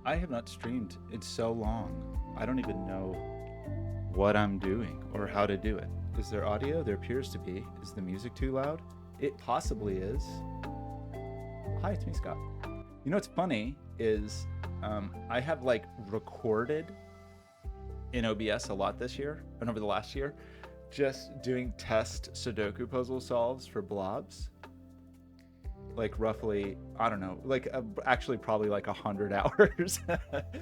I have not streamed in so long. I don't even know what I'm doing or how to do it. Is there audio? There appears to be. Is the music too loud? It possibly is. Hi, it's me, Scott. You know what's funny is I have like recorded in OBS a lot this year and over the last year, just doing test Sudoku puzzle solves for blobs. Like roughly, I don't know, like actually probably like 100 hours,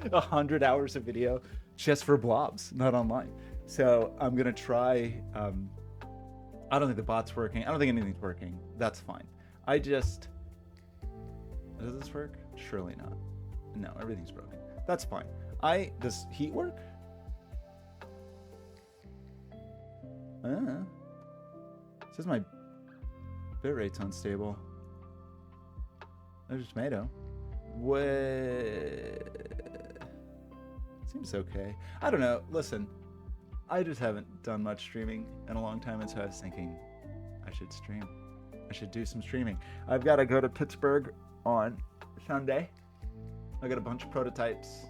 100 hours of video just for blobs, not online. So I'm gonna try. I don't think the bot's working. I don't think anything's working. That's fine. Does this work? Surely not. No, everything's broken. That's fine. Does heat work? It says my bitrate's unstable. There's a tomato. Seems okay. I don't know. Listen, I just haven't done much streaming in a long time, and so I was thinking I should stream. I should do some streaming. I've got to go to Pittsburgh on Sunday. I got a bunch of prototypes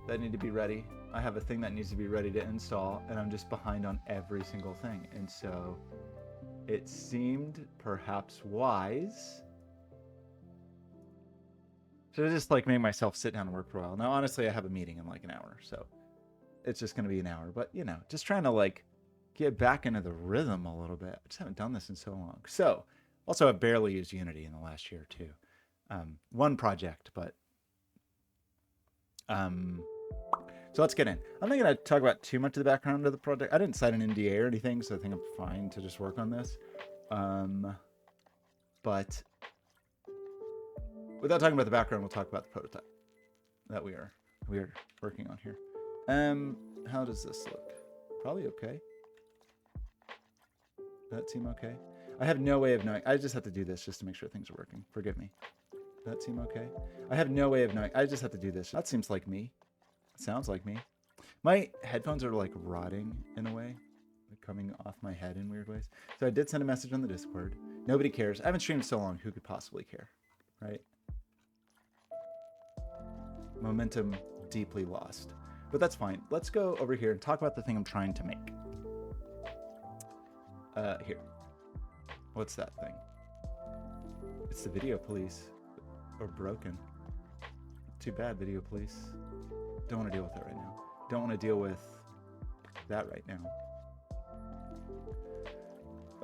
that need to be ready. I have a thing that needs to be ready to install, and I'm just behind on every single thing. And so it seemed perhaps wise to just like make myself sit down and work for a while. Now, honestly, I have a meeting in like an hour, so it's just going to be an hour. But, you know, just trying to like get back into the rhythm a little bit. I just haven't done this in so long. So also I've barely used Unity in the last year too. One project, but so let's get in. I'm not going to talk about too much of the background of the project. I didn't sign an NDA or anything, so I think I'm fine to just work on this. But without talking about the background, we'll talk about the prototype that we are working on here. How does this look? Probably okay. That seem okay? I have no way of knowing. I just have to do this just to make sure things are working. Forgive me. That seem okay? I have no way of knowing. I just have to do this. That seems like me. It sounds like me. My headphones are like rotting in a way. They're coming off my head in weird ways. So I did send a message on the Discord. Nobody cares. I haven't streamed so long. Who could possibly care? Right? Momentum deeply lost. But that's fine. Let's go over here and talk about the thing I'm trying to make. Here. What's that thing? It's the video police. Or broken. Too bad, video police. Don't want to deal with that right now. Don't want to deal with that right now.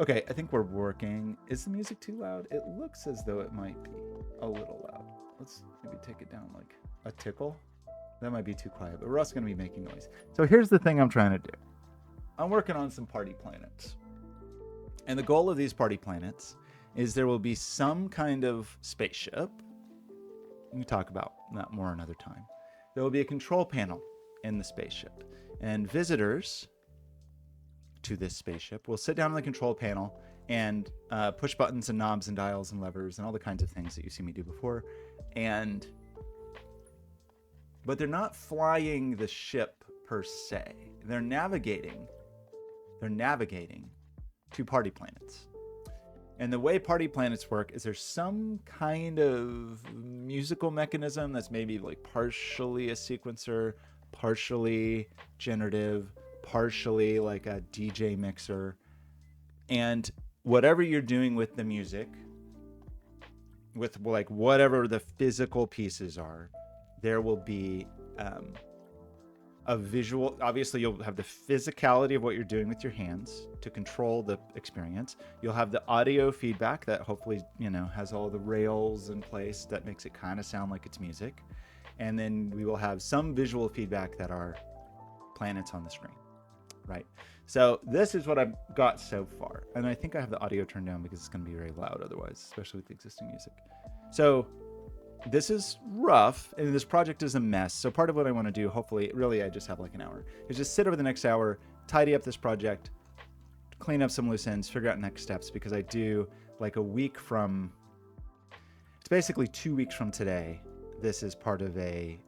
Okay, I think we're working. Is the music too loud? It looks as though it might be a little loud. Let's maybe take it down like a tickle. That might be too quiet, but we're also going to be making noise. So here's the thing I'm trying to do. I'm working on some party planets. And the goal of these party planets is there will be some kind of spaceship. We can talk about that more another time. There will be a control panel in the spaceship. And visitors to this spaceship will sit down on the control panel and push buttons and knobs and dials and levers and all the kinds of things that you see me do before. But they're not flying the ship per se. They're navigating to party planets. And the way party planets work is there's some kind of musical mechanism that's maybe like partially a sequencer, partially generative, partially like a DJ mixer. And whatever you're doing with the music, with like whatever the physical pieces are, there will be a visual. Obviously, you'll have the physicality of what you're doing with your hands to control the experience. You'll have the audio feedback that hopefully, you know, has all the rails in place that makes it kind of sound like it's music. And then we will have some visual feedback that are planets on the screen, right? So this is what I've got so far. And I think I have the audio turned down because it's going to be very loud otherwise, especially with the existing music. So this is rough, and this project is a mess. So part of what I want to do, hopefully, really I just have like an hour, is just sit over the next hour, tidy up this project, clean up some loose ends, figure out next steps, because I do like a week from, it's basically 2 weeks from today. This is part of a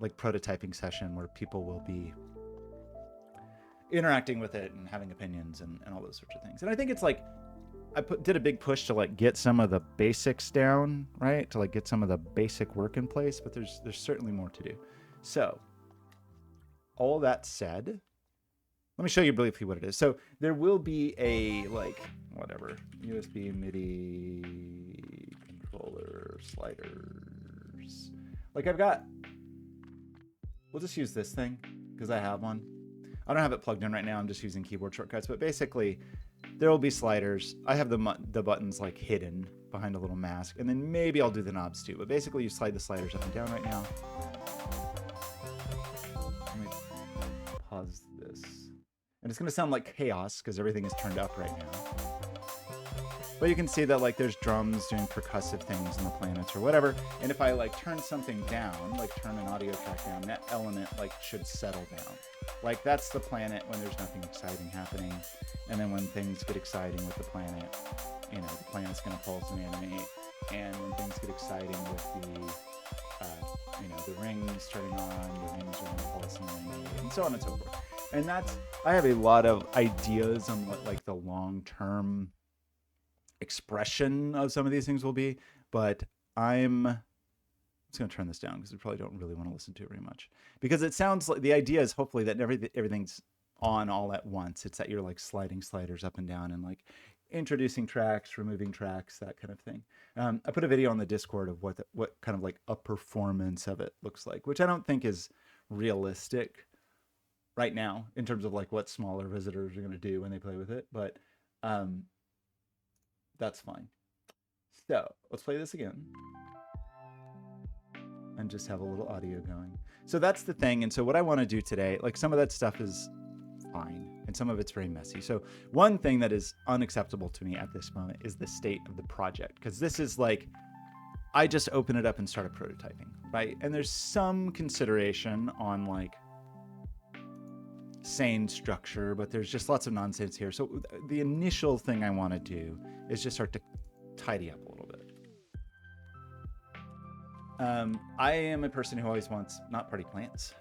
like prototyping session where people will be interacting with it and having opinions and all those sorts of things. And I think it's like did a big push to like get some of the basics down, right? To like get some of the basic work in place, but there's certainly more to do. So all that said, let me show you briefly what it is. So there will be a like whatever USB MIDI controller sliders. Like I've got, we'll just use this thing because I have one. I don't have it plugged in right now. I'm just using keyboard shortcuts, but basically there will be sliders. I have the buttons like hidden behind a little mask, and then maybe I'll do the knobs too. But basically you slide the sliders up and down right now. Let me pause this. And it's going to sound like chaos because everything is turned up right now. But you can see that like there's drums doing percussive things in the planets or whatever. And if I like turn something down, like turn an audio track down, that element like should settle down. Like that's the planet when there's nothing exciting happening. And then when things get exciting with the planet, you know, the planet's going to pulse and animate. And when things get exciting with the, you know, the rings turning on, the rings are going to pulse and animate, and so on and so forth. And that's, I have a lot of ideas on what like the long-term expression of some of these things will be, but I'm just going to turn this down because we probably don't really want to listen to it very much, because it sounds like the idea is hopefully that everything's on all at once. It's that you're like sliding sliders up and down and like introducing tracks, removing tracks, that kind of thing. I put a video on the Discord of what kind of like a performance of it looks like, which I don't think is realistic right now in terms of like what smaller visitors are going to do when they play with it, but that's fine. So let's play this again and just have a little audio going. So that's the thing. And so what I want to do today, like some of that stuff is fine and some of it's very messy. So one thing that is unacceptable to me at this moment is the state of the project, because this is like, I just open it up and started prototyping, right? And there's some consideration on like sane structure, but there's just lots of nonsense here. So the initial thing I want to do is just start to tidy up a little bit. I am a person who always wants not party plants,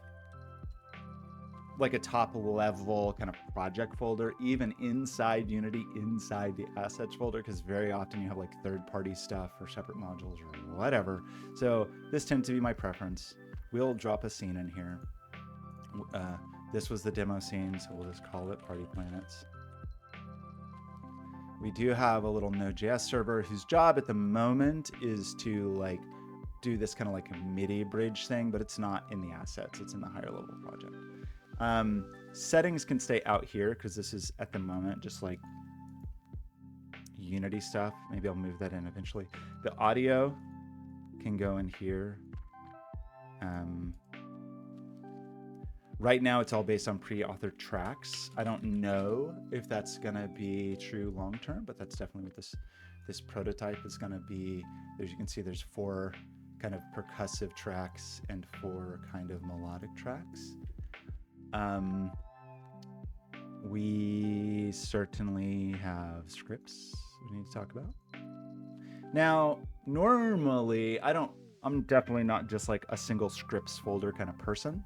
like a top level kind of project folder, even inside Unity, inside the assets folder, because very often you have like third-party stuff or separate modules or whatever. So this tends to be my preference. We'll drop a scene in here. This was the demo scene, so we'll just call it Party Planets. We do have a little Node.js server whose job at the moment is to like do this kind of like a MIDI bridge thing, but it's not in the assets, it's in the higher level project. Settings can stay out here because this is at the moment just like Unity stuff. Maybe I'll move that in eventually. The audio can go in here. Right now it's all based on pre-authored tracks. I don't know if that's gonna be true long-term, but that's definitely what this prototype is gonna be. As you can see, there's 4 kind of percussive tracks and 4 kind of melodic tracks. We certainly have scripts we need to talk about. Now, normally I'm definitely not just like a single scripts folder kind of person.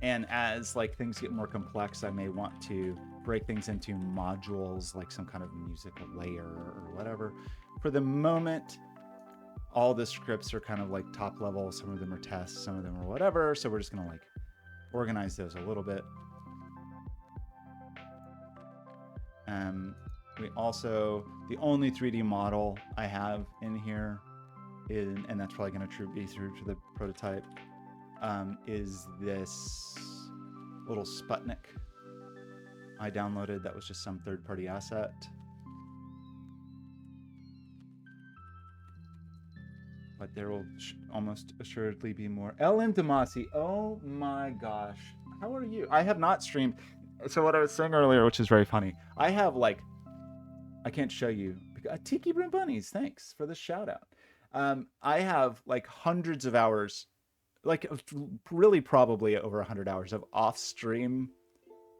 And as like things get more complex, I may want to break things into modules, like some kind of musical layer or whatever. For the moment, all the scripts are kind of like top level. Some of them are tests, some of them are whatever. So we're just gonna like organize those a little bit. We also, the only 3D model I have in here is, and that's probably gonna be through to the prototype, is this little Sputnik I downloaded. That was just some third-party asset. But there will almost assuredly be more. LM Damasi, oh my gosh, how are you? I have not streamed. So what I was saying earlier, which is very funny, I have like, I can't show you. Tiki Broom Bunnies, thanks for the shout out. I have like hundreds of hours, like really probably over 100 hours of off-stream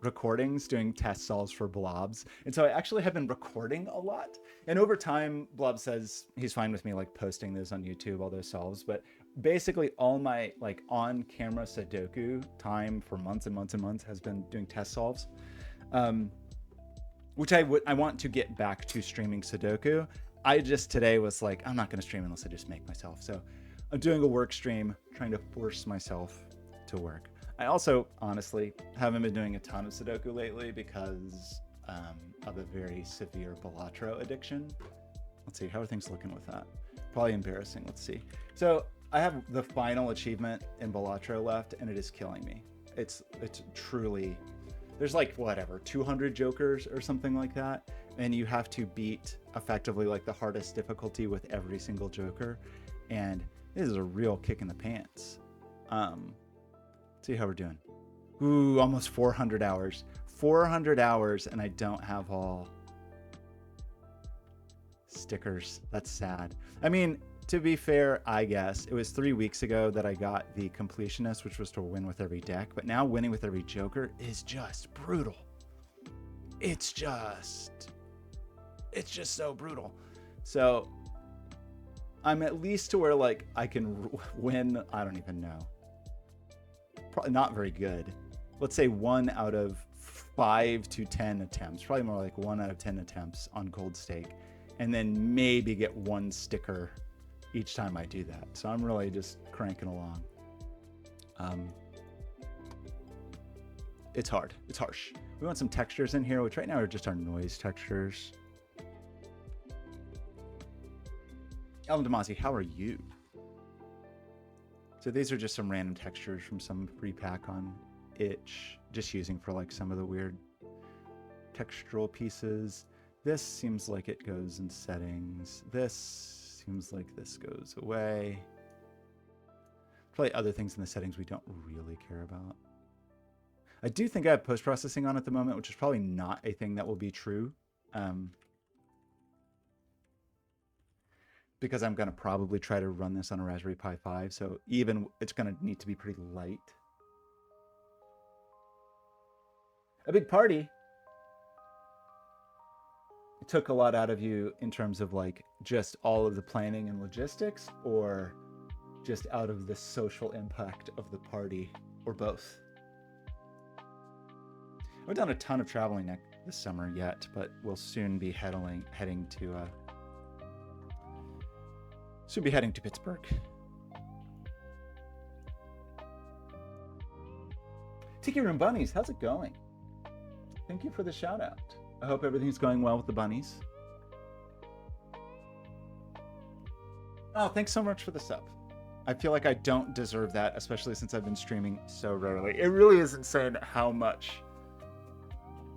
recordings doing test solves for Blobs. And so I actually have been recording a lot. And over time, Blob says he's fine with me like posting those on YouTube, all those solves. But basically all my like on-camera Sudoku time for months and months and months has been doing test solves. which I want to get back to streaming Sudoku. I just today was like, I'm not going to stream unless I just make myself. So I'm doing a work stream, trying to force myself to work. I also honestly haven't been doing a ton of Sudoku lately because of a very severe Balatro addiction. Let's see, how are things looking with that? Probably embarrassing. Let's see. So I have the final achievement in Balatro left, and it is killing me. It's truly, there's like whatever 200 jokers or something like that, and you have to beat effectively like the hardest difficulty with every single joker, and this is a real kick in the pants. Let's see how we're doing. Ooh, almost 400 hours. 400 hours, and I don't have all stickers. That's sad. I mean, to be fair, I guess it was 3 weeks ago that I got the completionist, which was to win with every deck, but now winning with every joker is just brutal. It's just so brutal. So I'm at least to where like I can win, I don't even know, probably not very good. Let's say 1 out of 5 to 10 attempts, probably more like 1 out of 10 attempts on Gold Stake, and then maybe get 1 sticker each time I do that. So I'm really just cranking along. It's hard. It's harsh. We want some textures in here, which right now are just our noise textures. Ellen Damasi, how are you? So these are just some random textures from some free pack on Itch, just using for like some of the weird textural pieces. This seems like it goes in settings. This seems like this goes away. Probably other things in the settings we don't really care about. I do think I have post-processing on at the moment, which is probably not a thing that will be true. Because I'm going to probably try to run this on a Raspberry Pi 5, so even it's going to need to be pretty light. A big party. It took a lot out of you in terms of like just all of the planning and logistics, or just out of the social impact of the party, or both? I haven't done a ton of traveling this summer yet, but we'll soon be heading to Pittsburgh. Tiki Room Bunnies, how's it going? Thank you for the shout out. I hope everything's going well with the bunnies. Oh, thanks so much for the sub. I feel like I don't deserve that, especially since I've been streaming so rarely. It really is insane how much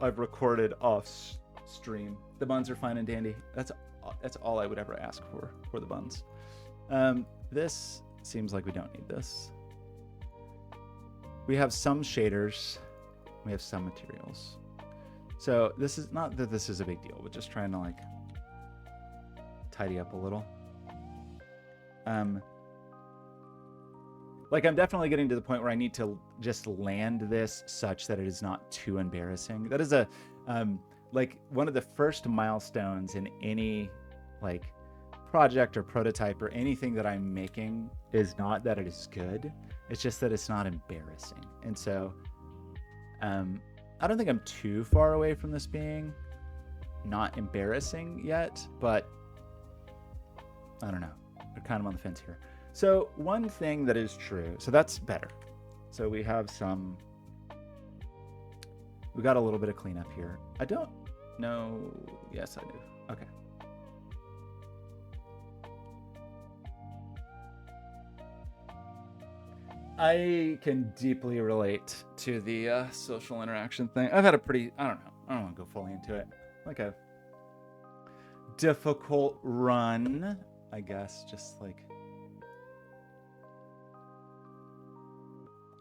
I've recorded off stream. The buns are fine and dandy. That's all I would ever ask for the buns. This seems like we don't need this. We have some shaders. We have some materials. So this is not that this is a big deal, but just trying to like tidy up a little. Like I'm definitely getting to the point where I need to just land this such that it is not too embarrassing. That is a like one of the first milestones in any like project or prototype or anything that I'm making is not that it is good. It's just that it's not embarrassing. And so I don't think I'm too far away from this being not embarrassing yet, but I don't know. I'm kind of on the fence here. So one thing that is true, so that's better. So we got a little bit of cleanup here. I don't know. Yes, I do. Okay. I can deeply relate to the social interaction thing. I've had a pretty, I don't want to go fully into it. Like a difficult run, I guess, just like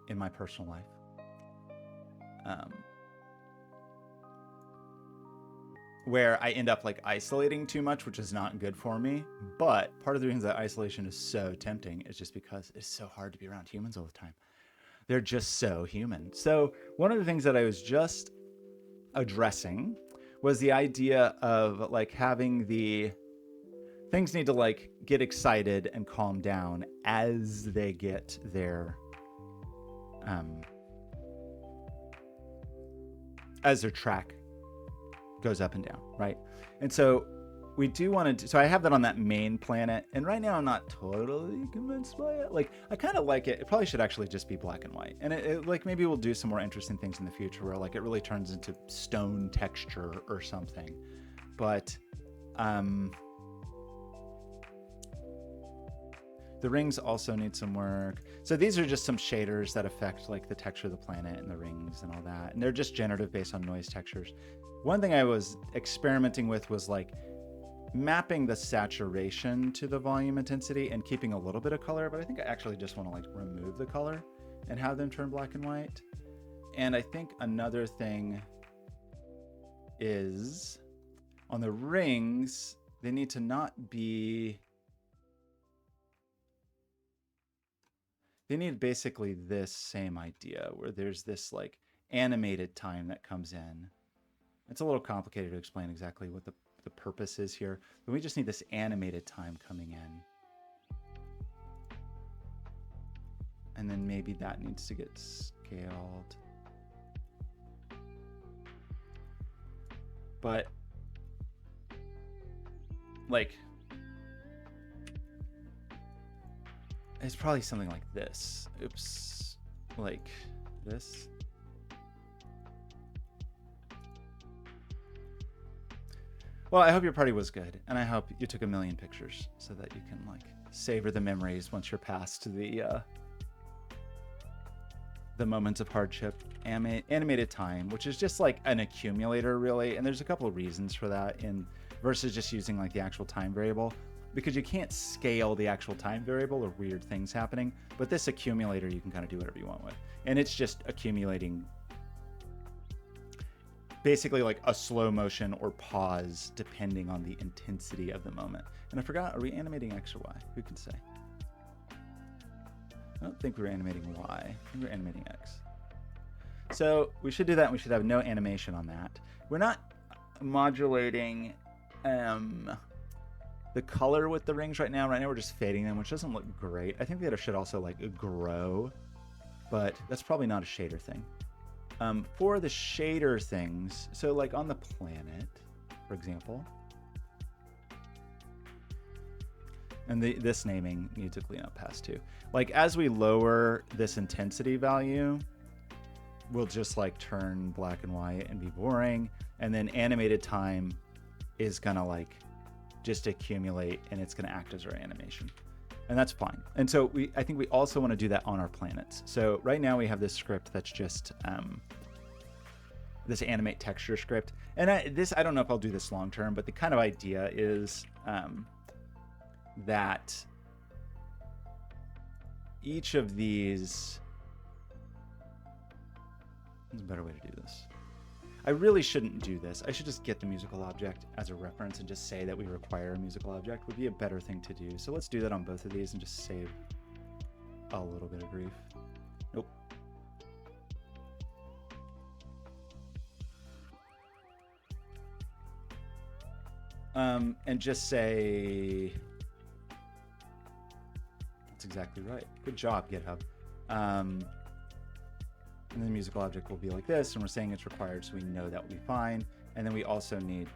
in my personal life. Where I end up like isolating too much, which is not good for me. But part of the reason that isolation is so tempting is just because it's so hard to be around humans all the time. They're just so human. So one of the things that I was just addressing was the idea of like having the things need to like get excited and calm down as they get their track goes up and down, right? And so we do want to, so I have that on that main planet, and right now I'm not totally convinced by it. Like, I kind of like it. It probably should actually just be black and white. And like, maybe we'll do some more interesting things in the future where like it really turns into stone texture or something. But the rings also need some work. So these are just some shaders that affect like the texture of the planet and the rings and all that. And they're just generative based on noise textures. One thing I was experimenting with was like mapping the saturation to the volume intensity and keeping a little bit of color, but I think I actually just want to like remove the color and have them turn black and white. And I think another thing is on the rings, they need to not be, they need basically this same idea where there's this like animated time that comes in. It's a little complicated to explain exactly what the purpose is here, but we just need this animated time coming in. And then maybe that needs to get scaled. But like, it's probably something like this. Oops. Like this. Well, I hope your party was good, and I hope you took 1,000,000 pictures so that you can like savor the memories once you're past the moments of hardship. Animated time, which is just like an accumulator, really, and there's a couple of reasons for that in versus just using like the actual time variable, because you can't scale the actual time variable or weird things happening. But this accumulator, you can kind of do whatever you want with, and it's just accumulating. Basically like a slow motion or pause depending on the intensity of the moment. And I forgot, are we animating X or Y? Who can say? I don't think we were animating Y. I think we're animating X. So we should do that, and we should have no animation on that. We're not modulating the color with the rings right now. Right now we're just fading them, which doesn't look great. I think the other should also like grow, but that's probably not a shader thing. For the shader things, so like on the planet, for example, and this naming needs to clean up past too. Like as we lower this intensity value, we'll just like turn black and white and be boring. And then animated time is gonna like just accumulate, and it's gonna act as our animation. And that's fine. And so I think we also want to do that on our planets. So right now we have this script that's just this animate texture script. And I don't know if I'll do this long term, but the kind of idea is that each of these, there's a better way to do this. I really shouldn't do this. I should just get the musical object as a reference and just say that we require a musical object would be a better thing to do. So let's do that on both of these and just save a little bit of grief. Nope. And just say, that's exactly right. Good job, GitHub. And the musical object will be like this, and we're saying it's required, so we know that will be fine. And then we also need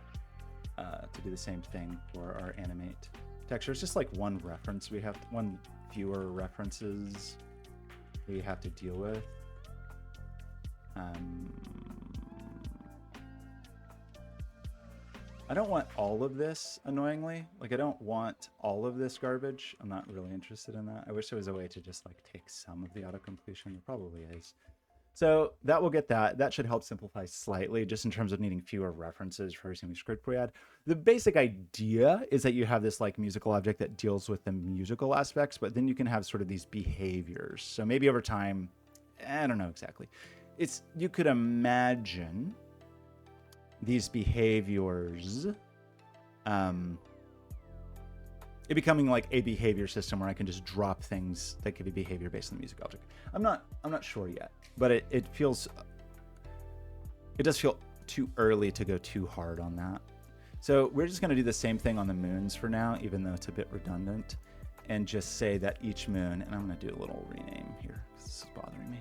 to do the same thing for our animate texture. It's just like one reference. We have one fewer references we have to deal with. I don't want all of this, annoyingly. Like, I don't want all of this garbage. I'm not really interested in that. I wish there was a way to just like take some of the auto-completion. There probably is. So that will get that. That should help simplify slightly, just in terms of needing fewer references for every single script we add. The basic idea is that you have this like musical object that deals with the musical aspects, but then you can have sort of these behaviors. So maybe over time, I don't know exactly. You could imagine these behaviors it becoming like a behavior system where I can just drop things that could be behavior based on the music object. I'm not sure yet, but it does feel too early to go too hard on that. So we're just going to do the same thing on the moons for now, even though it's a bit redundant, and just say that each moon, and I'm going to do a little rename here because this is bothering me.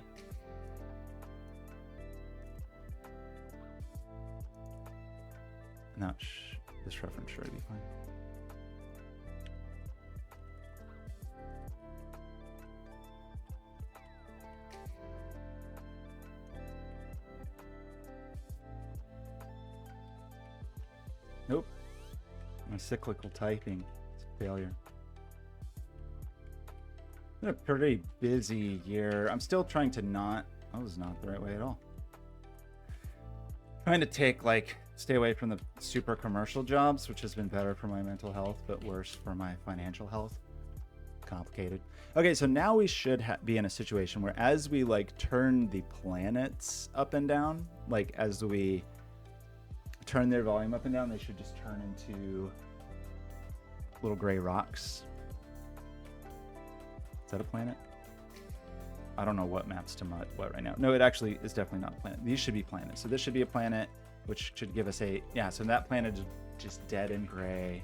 No, this reference should be fine. Nope. My cyclical typing. It's a failure. It's been a pretty busy year. I'm still trying to not... That was not the right way at all. Trying to stay away from the super commercial jobs, which has been better for my mental health, but worse for my financial health. Complicated. Okay, so now we should be in a situation where as we turn the planets up and down, as we turn their volume up and down, they should just turn into little gray rocks. Is that a planet? I don't know what maps to what right now. No, it actually is definitely not a planet. These should be planets. So this should be a planet, which should give us so that planet is just dead and gray.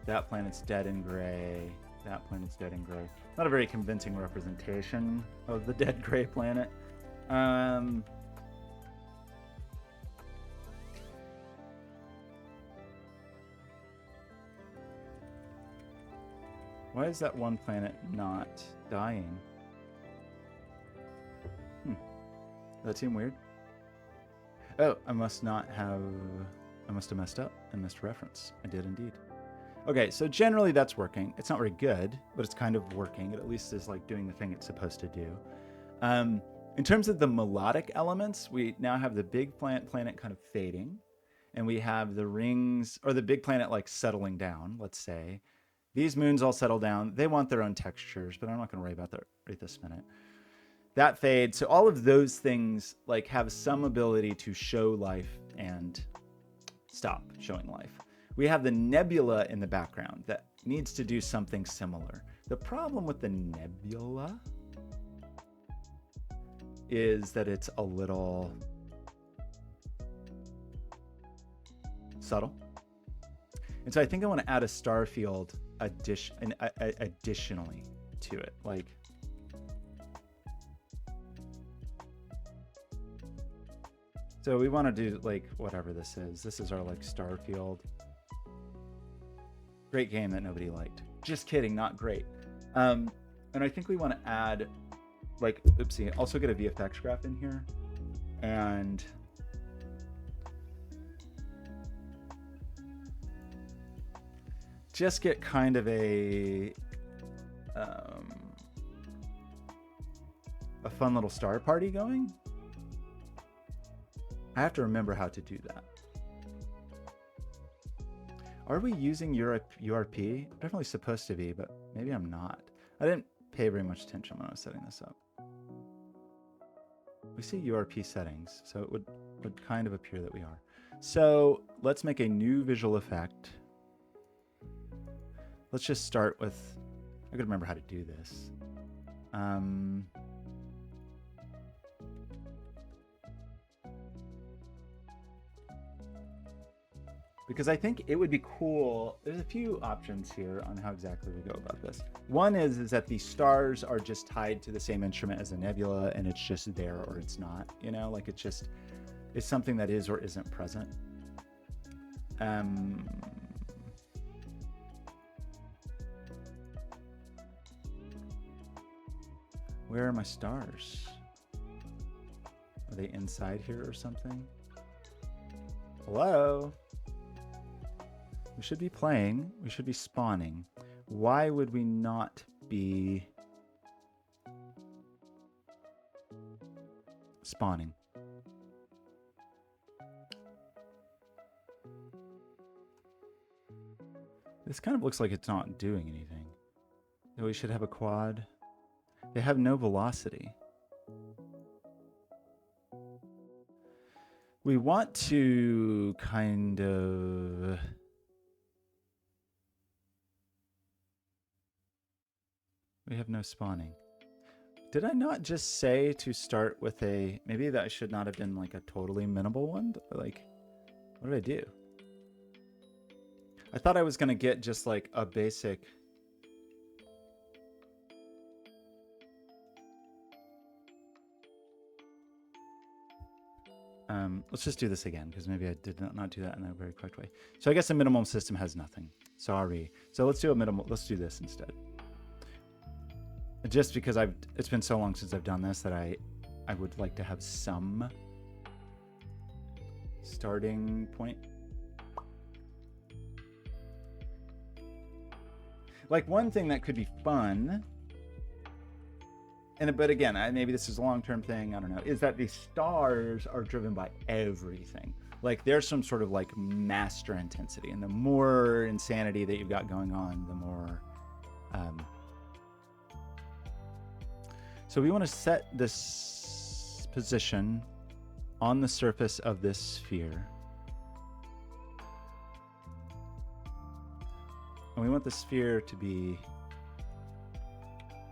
That planet's dead and gray. That planet's dead and gray. Not a very convincing representation of the dead gray planet. Why is that one planet not dying? That seem weird? Oh, I must have messed up and missed a reference. I did indeed. Okay, so generally that's working. It's not very good, but it's kind of working. It at least is doing the thing it's supposed to do. In terms of the melodic elements, we now have the big planet kind of fading, and we have the rings, or the big planet settling down, let's say. These moons all settle down. They want their own textures, but I'm not going to worry about that right this minute. That fades. So all of those things have some ability to show life and stop showing life. We have the nebula in the background that needs to do something similar. The problem with the nebula is that it's a little subtle. And so I think I want to add a star field additionally to it. So we want to do whatever this is. This is our star field. Great game that nobody liked. Just kidding, not great. And I think we want to add oopsie, also get a VFX graph in here. And just get kind of a fun little star party going. I have to remember how to do that. Are we using URP? Definitely supposed to be, but maybe I'm not. I didn't pay very much attention when I was setting this up. We see URP settings, so it would kind of appear that we are. So let's make a new visual effect. Let's just start with, I could remember how to do this. Because I think it would be cool. There's a few options here on how exactly we go about this. One is that the stars are just tied to the same instrument as a nebula, and it's just there or it's not. It's something that is or isn't present. Where are my stars? Are they inside here or something? Hello? We should be playing. We should be spawning. Why would we not be spawning? This kind of looks like it's not doing anything. We should have a quad. They have no velocity. We want to kind of... We have no spawning. Did I not just say to start with a... Maybe that should not have been a totally minimal one? What did I do? I thought I was going to get just a basic... Let's just do this again, because maybe I did not do that in a very correct way. So I guess a minimum system has nothing. Sorry. So let's do a minimal. Let's do this instead. Just because it's been so long since I've done this that I would like to have some starting point. Like one thing that could be fun, but again, maybe this is a long-term thing, I don't know, is that the stars are driven by everything. Like there's some sort of like master intensity, and the more insanity that you've got going on, the more so we want to set this position on the surface of this sphere. And we want the sphere to be,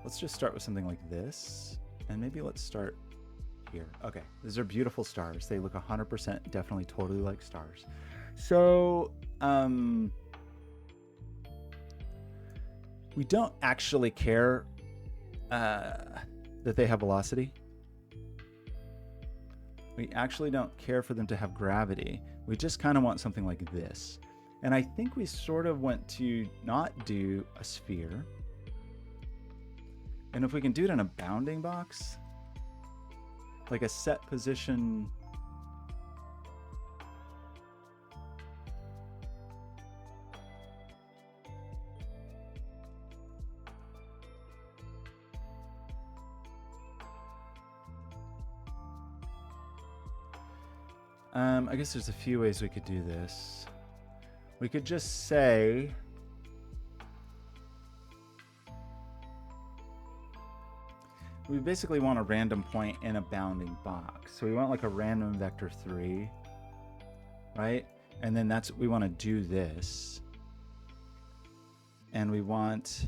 let's just start with something like this. And maybe let's start here. Okay, these are beautiful stars. They look 100% definitely totally like stars. So, we don't actually care that they have velocity. We actually don't care for them to have gravity. We just kind of want something like this. And I think we sort of want to not do a sphere. And if we can do it in a bounding box, like a set position. I guess there's a few ways we could do this. We could just say we basically want a random point in a bounding box. So we want like a random vector 3, right? And then we want to do this. And we want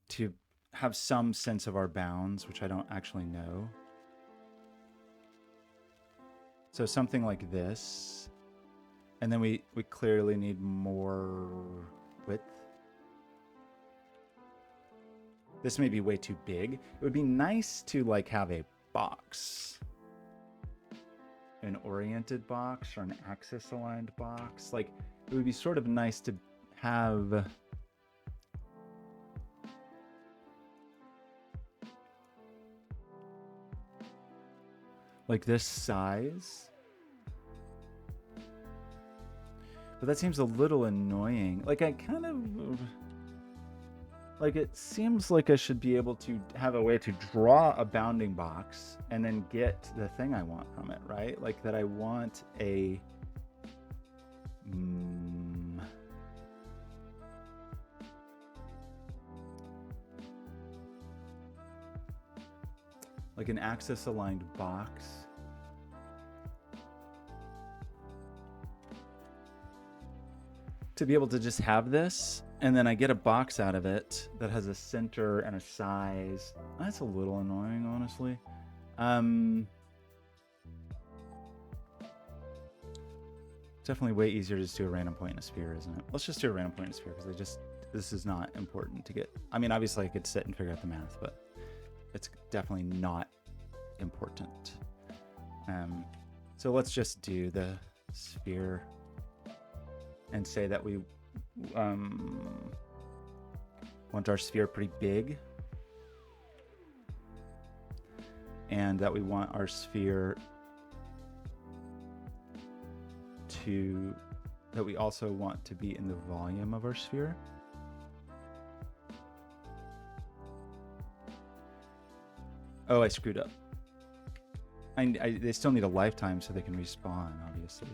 to have some sense of our bounds, which I don't actually know. So something like this. And then we clearly need more width. This may be way too big. It would be nice to like have a box. An oriented box or an axis aligned box. Like it would be sort of nice to have like this size. But that seems a little annoying. Like I kind of, like it seems like I should be able to have a way to draw a bounding box and then get the thing I want from it, right? Like that I want a, like an axis aligned box. To be able to just have this, and then I get a box out of it that has a center and a size. That's a little annoying, honestly. Definitely way easier to just do a random point in a sphere, isn't it? Let's just do a random point in a sphere, because this is not important to get. I mean, obviously I could sit and figure out the math, but it's definitely not important. So let's just do the sphere and say that we want our sphere pretty big, and that we want our sphere that we also want to be in the volume of our sphere. Oh, I screwed up. They still need a lifetime so they can respawn, obviously.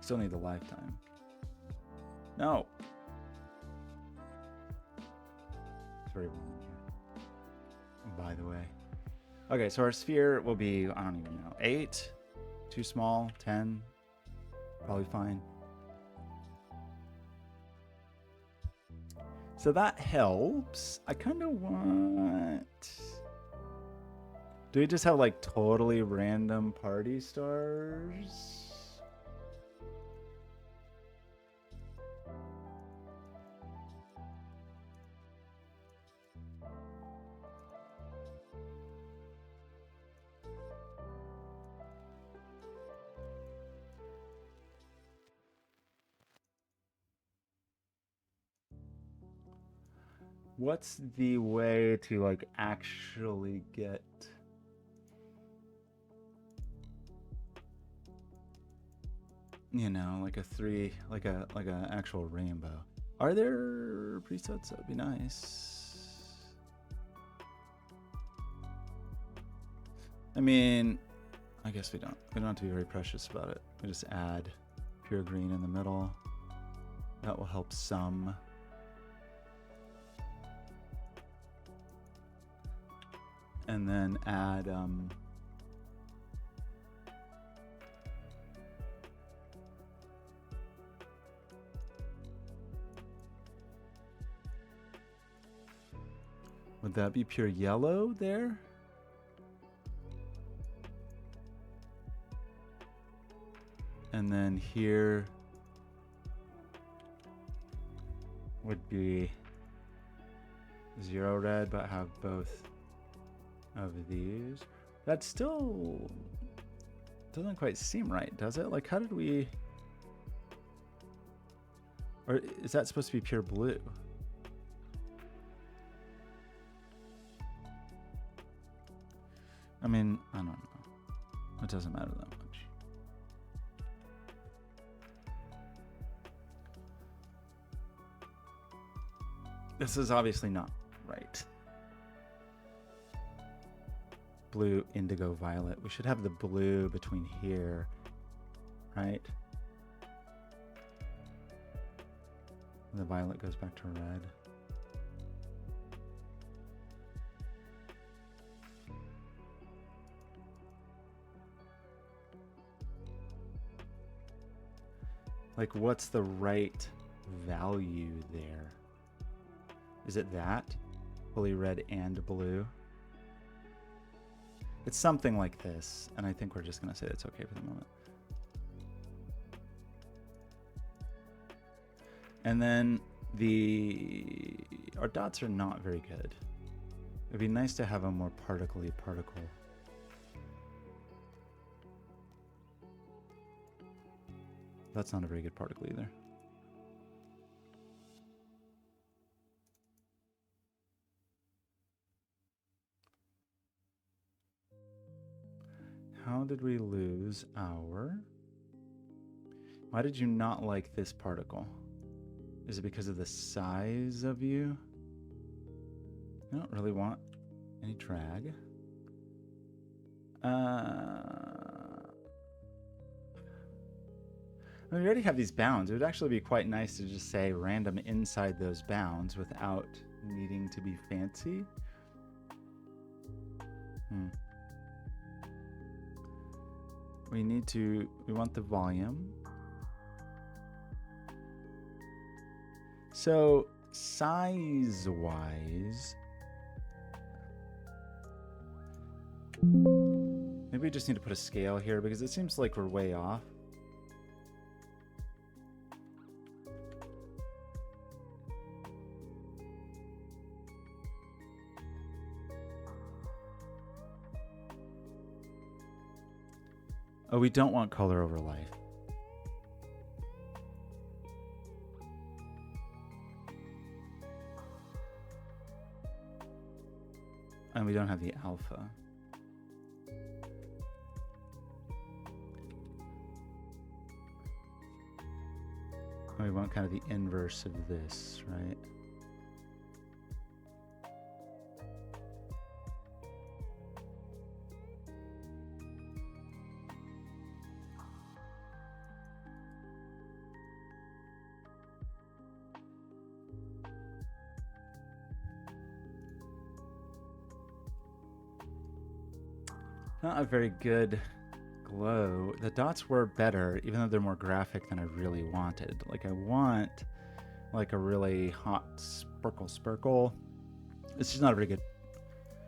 Still need the lifetime. No. It's very wrong here. By the way. Okay, so our sphere will be, I don't even know, 8? Too small? 10? Probably fine. So that helps. I kind of want... Do we just have like totally random party stars? What's the way to like actually get like like a actual rainbow? Are there presets? That would be nice. I mean, I guess we don't have to be very precious about it. We just add pure green in the middle. That will help some. And then add would that be pure yellow there? And then here would be 0 red, but have both of these. That still doesn't quite seem right, does it? Like, how did we... Or is that supposed to be pure blue? I mean, I don't know. It doesn't matter that much. This is obviously not right. Blue, indigo, violet. We should have the blue between here, right? And the violet goes back to red. Like, what's the right value there? Is it that? Fully red and blue? It's something like this, and I think we're just going to say it's okay for the moment. And then our dots are not very good. It'd be nice to have a more particle-y particle. That's not a very good particle either. How did we lose our... Why did you not like this particle? Is it because of the size of you? I don't really want any drag. I mean, we already have these bounds. It would actually be quite nice to just say random inside those bounds without needing to be fancy. We want the volume. So size-wise, maybe we just need to put a scale here because it seems like we're way off. Oh, we don't want color over life. And we don't have the alpha. And we want kind of the inverse of this, right? Not a very good glow. The dots were better, even though they're more graphic than I really wanted. Like, I want like a really hot sparkle. It's just not a very good...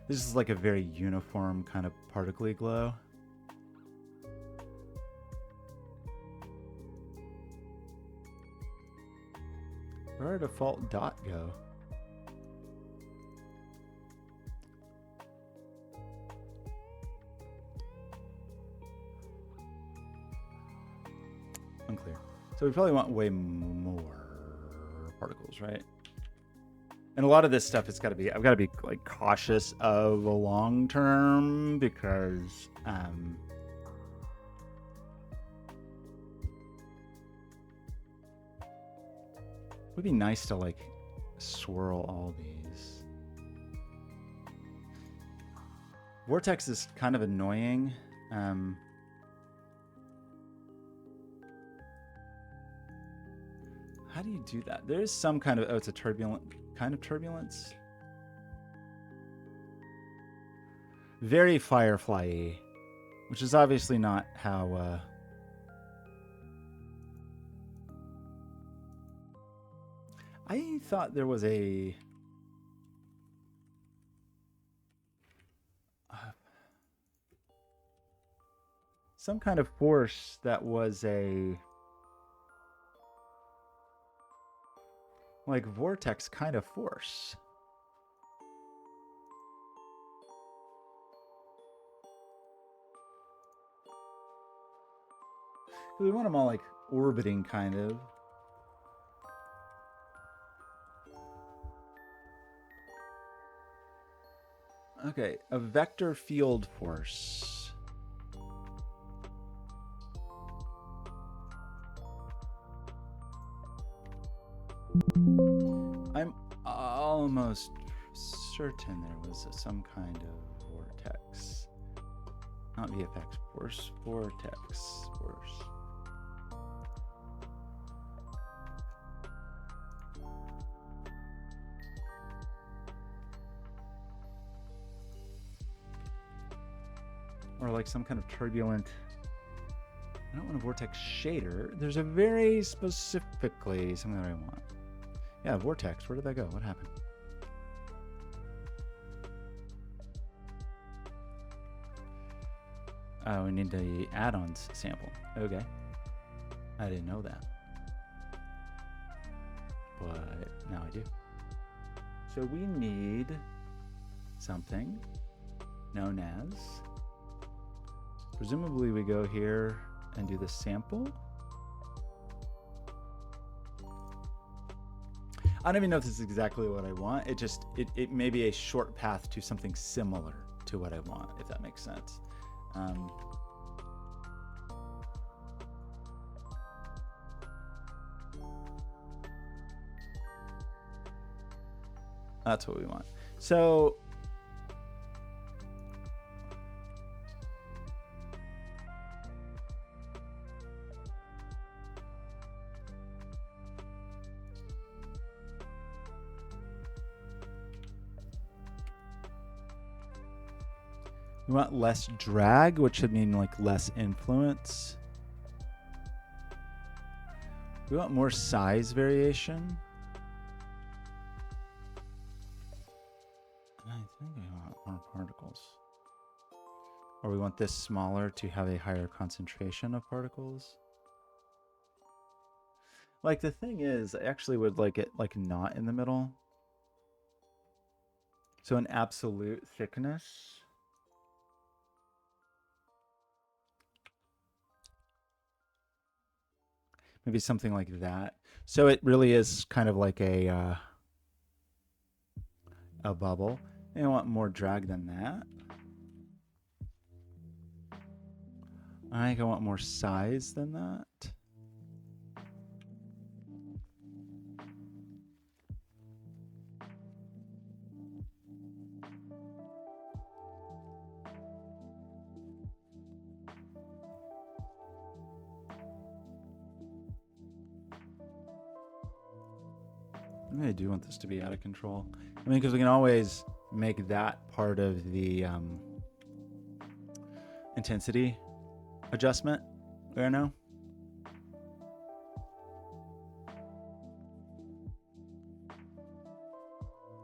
This is like a very uniform kind of particle-y glow. Where did our default dot go? Unclear. So we probably want way more particles, right? And a lot of this stuff has got to be, I've got to be like cautious of a long term because it would be nice to like swirl all these. Vortex is kind of annoying. How do you do that? There is some kind of, oh, it's a turbulent kind of turbulence. Very Firefly-y, which is obviously not how I thought there was a some kind of force that was a like vortex kind of force. We want them all like orbiting kind of. Okay, a vector field force. I'm almost certain there was some kind of vortex. Not VFX, force, vortex, force. Or like some kind of turbulent, I don't want a vortex shader. There's a very specifically something that I want. Yeah, vortex, where did that go? What happened? Oh, we need the add-ons sample. Okay. I didn't know that. But now I do. So we need something known as, presumably we go here and do the sample. I don't even know if this is exactly what I want. It may be a short path to something similar to what I want, if that makes sense. That's what we want. So we want less drag, which should mean like less influence. We want more size variation. I think we want more particles. Or we want this smaller to have a higher concentration of particles. Like the thing is, I actually would like it like not in the middle. So an absolute thickness. Maybe something like that. So it really is kind of like a bubble. And I want more drag than that. I think I want more size than that. I do want this to be out of control. I mean, because we can always make that part of the intensity adjustment. Where now?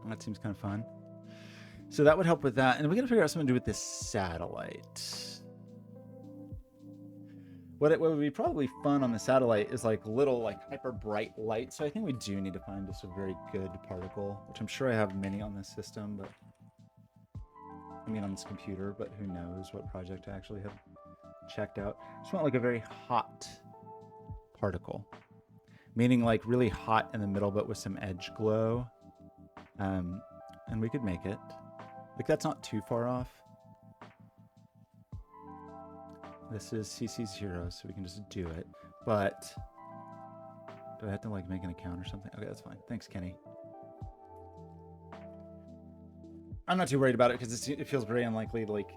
That seems kind of fun. So that would help with that. And we got to figure out something to do with this satellite. What would be probably fun on the satellite is like little like hyper bright light. So I think we do need to find just a very good particle, which I'm sure I have many on this system, but I mean on this computer, but who knows what project I actually have checked out. Just want like a very hot particle, meaning like really hot in the middle, but with some edge glow. And we could make it. Like, that's not too far off. This is CC0, so we can just do it. But do I have to like make an account or something? Okay, that's fine. Thanks, Kenny. I'm not too worried about it because it feels very unlikely like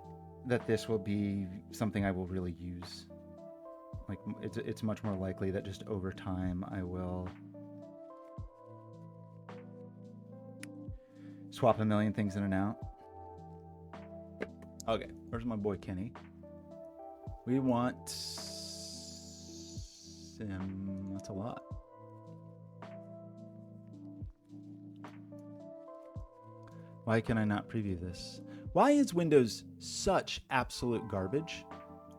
that this will be something I will really use. Like, it's much more likely that just over time I will swap a million things in and out. Okay, where's my boy Kenny? We want sim. That's a lot. Why can I not preview this? Why is Windows such absolute garbage?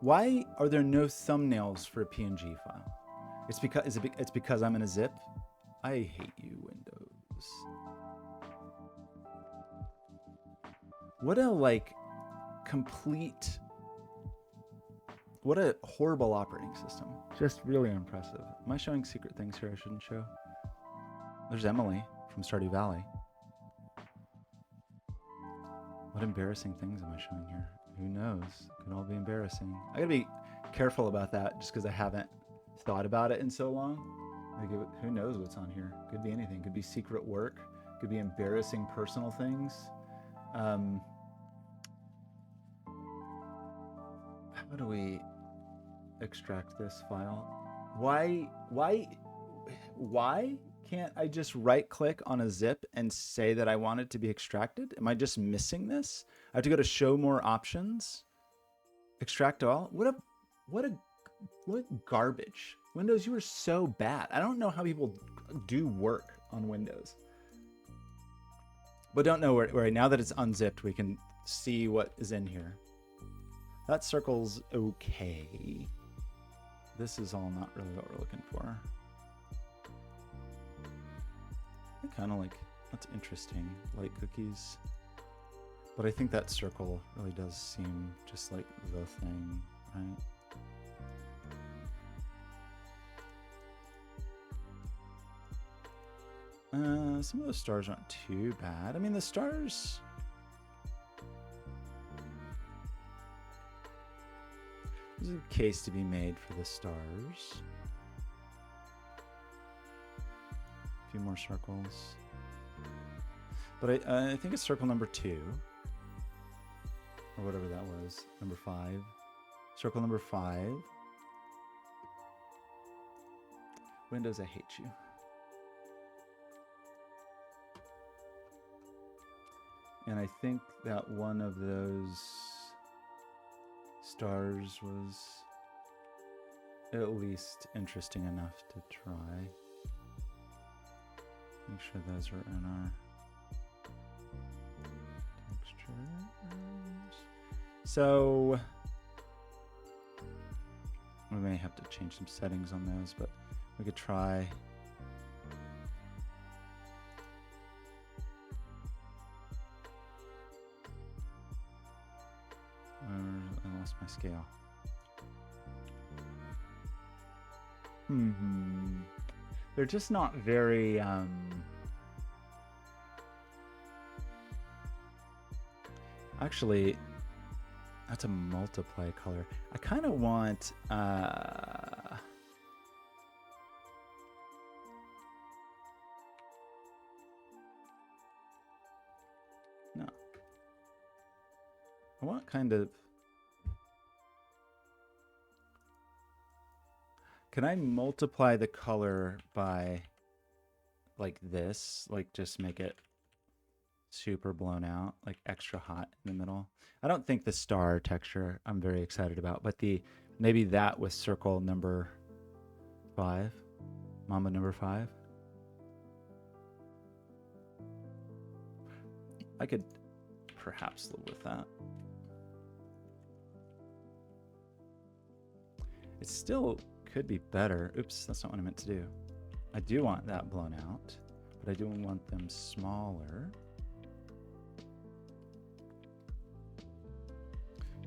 Why are there no thumbnails for a PNG file? It's because I'm in a zip. I hate you, Windows. What a like complete. What a horrible operating system. Just really impressive. Am I showing secret things here I shouldn't show? There's Emily from Stardew Valley. What embarrassing things am I showing here? Who knows? It could all be embarrassing. I gotta be careful about that just because I haven't thought about it in so long. Like, who knows what's on here? Could be anything. Could be secret work. Could be embarrassing personal things. How do we extract this file? Why can't I just right click on a zip and say that I want it to be extracted? Am I just missing this? I have to go to show more options. Extract all? What garbage. Windows, you are so bad. I don't know how people do work on Windows. But don't know where now that it's unzipped, we can see what is in here. That circle's okay. This is all not really what we're looking for. I kind of like, that's interesting, light cookies. But I think that circle really does seem just like the thing, right? Some of those stars aren't too bad. I mean, the stars... There's a case to be made for the stars. A few more circles. But I think it's circle number 2. Or whatever that was. Number 5. Circle number 5. Windows, I hate you. And I think that one of those stars was at least interesting enough to try. Make sure those are in our textures. So we may have to change some settings on those, but we could try. I lost my scale. They're just not very actually, that's a multiply color. I kind of want no. I want kind of. Can I multiply the color by like this? Like just make it super blown out, like extra hot in the middle. I don't think the star texture I'm very excited about, but maybe that with circle number 5, Mamba number 5. I could perhaps live with that. It still could be better. Oops, that's not what I meant to do. I do want that blown out, but I do want them smaller.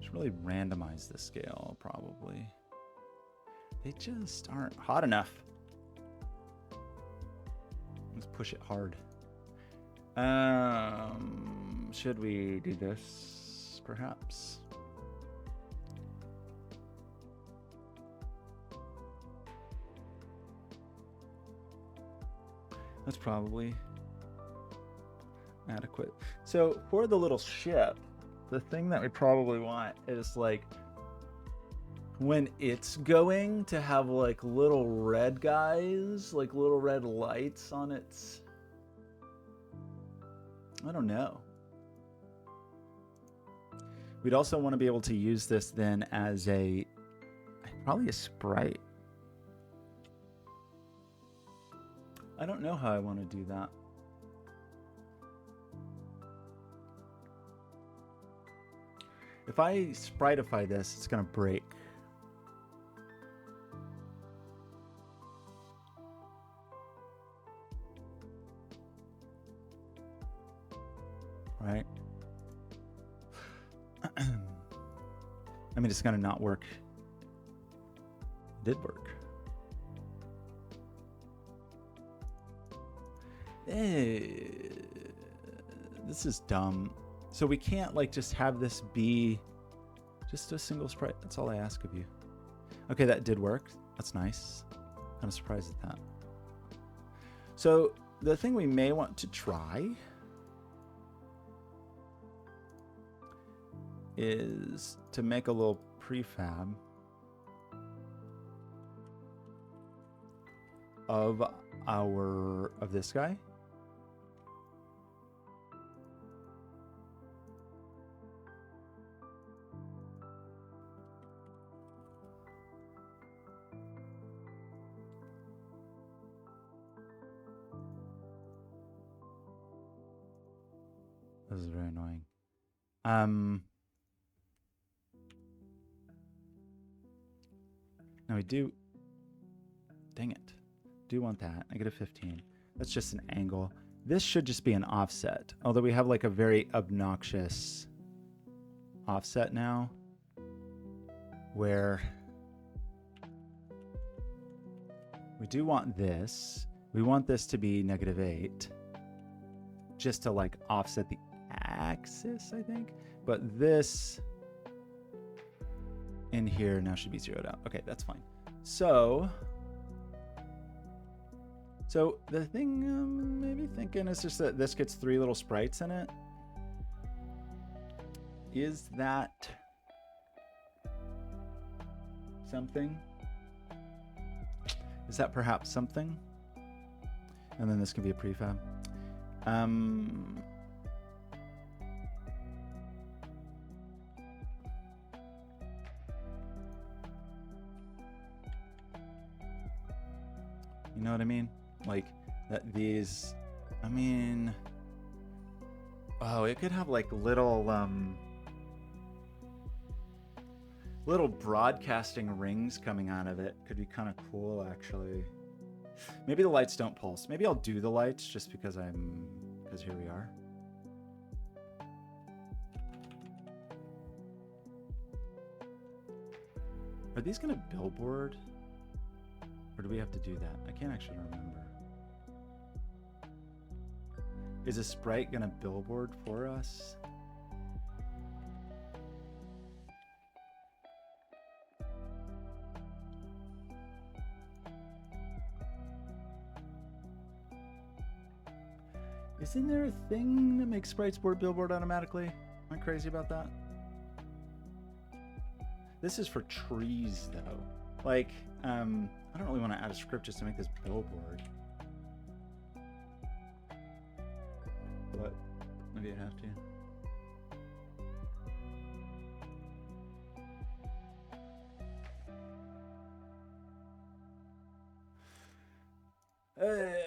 Should really randomize the scale, probably. They just aren't hot enough. Let's push it hard. Should we do this, perhaps? That's probably adequate. So for the little ship, the thing that we probably want is like when it's going to have like little red guys, like little red lights on its, I don't know. We'd also want to be able to use this then as probably a sprite. I don't know how I want to do that. If I spritify this, it's going to break. Right? I mean, it's going to not work. It did work. This is dumb. So we can't like just have this be just a single sprite. That's all I ask of you. Okay, that did work. That's nice. Kind of surprised at that. So the thing we may want to try is to make a little prefab of this guy. This is very annoying. Now we do, dang it, do want that. -15. That's just an angle. This should just be an offset, although we have like a very obnoxious offset now where we do want this. We want this to be -8 just to like offset the axis, I think. But this in here now should be zeroed out. Okay, that's fine. So the thing I'm maybe thinking is just that this gets 3 little sprites in it. Is that something? Is that perhaps something? And then this can be a prefab. You know what I mean? Like that these, I mean, oh, it could have like little broadcasting rings coming out of it. Could be kind of cool, actually. Maybe the lights don't pulse. Maybe I'll do the lights just because here we are. Are these gonna billboard? Or do we have to do that? I can't actually remember. Is a sprite gonna billboard for us? Isn't there a thing that makes sprites billboard automatically? Am I crazy about that? This is for trees, though. Like, I don't really want to add a script just to make this billboard. But maybe I have to.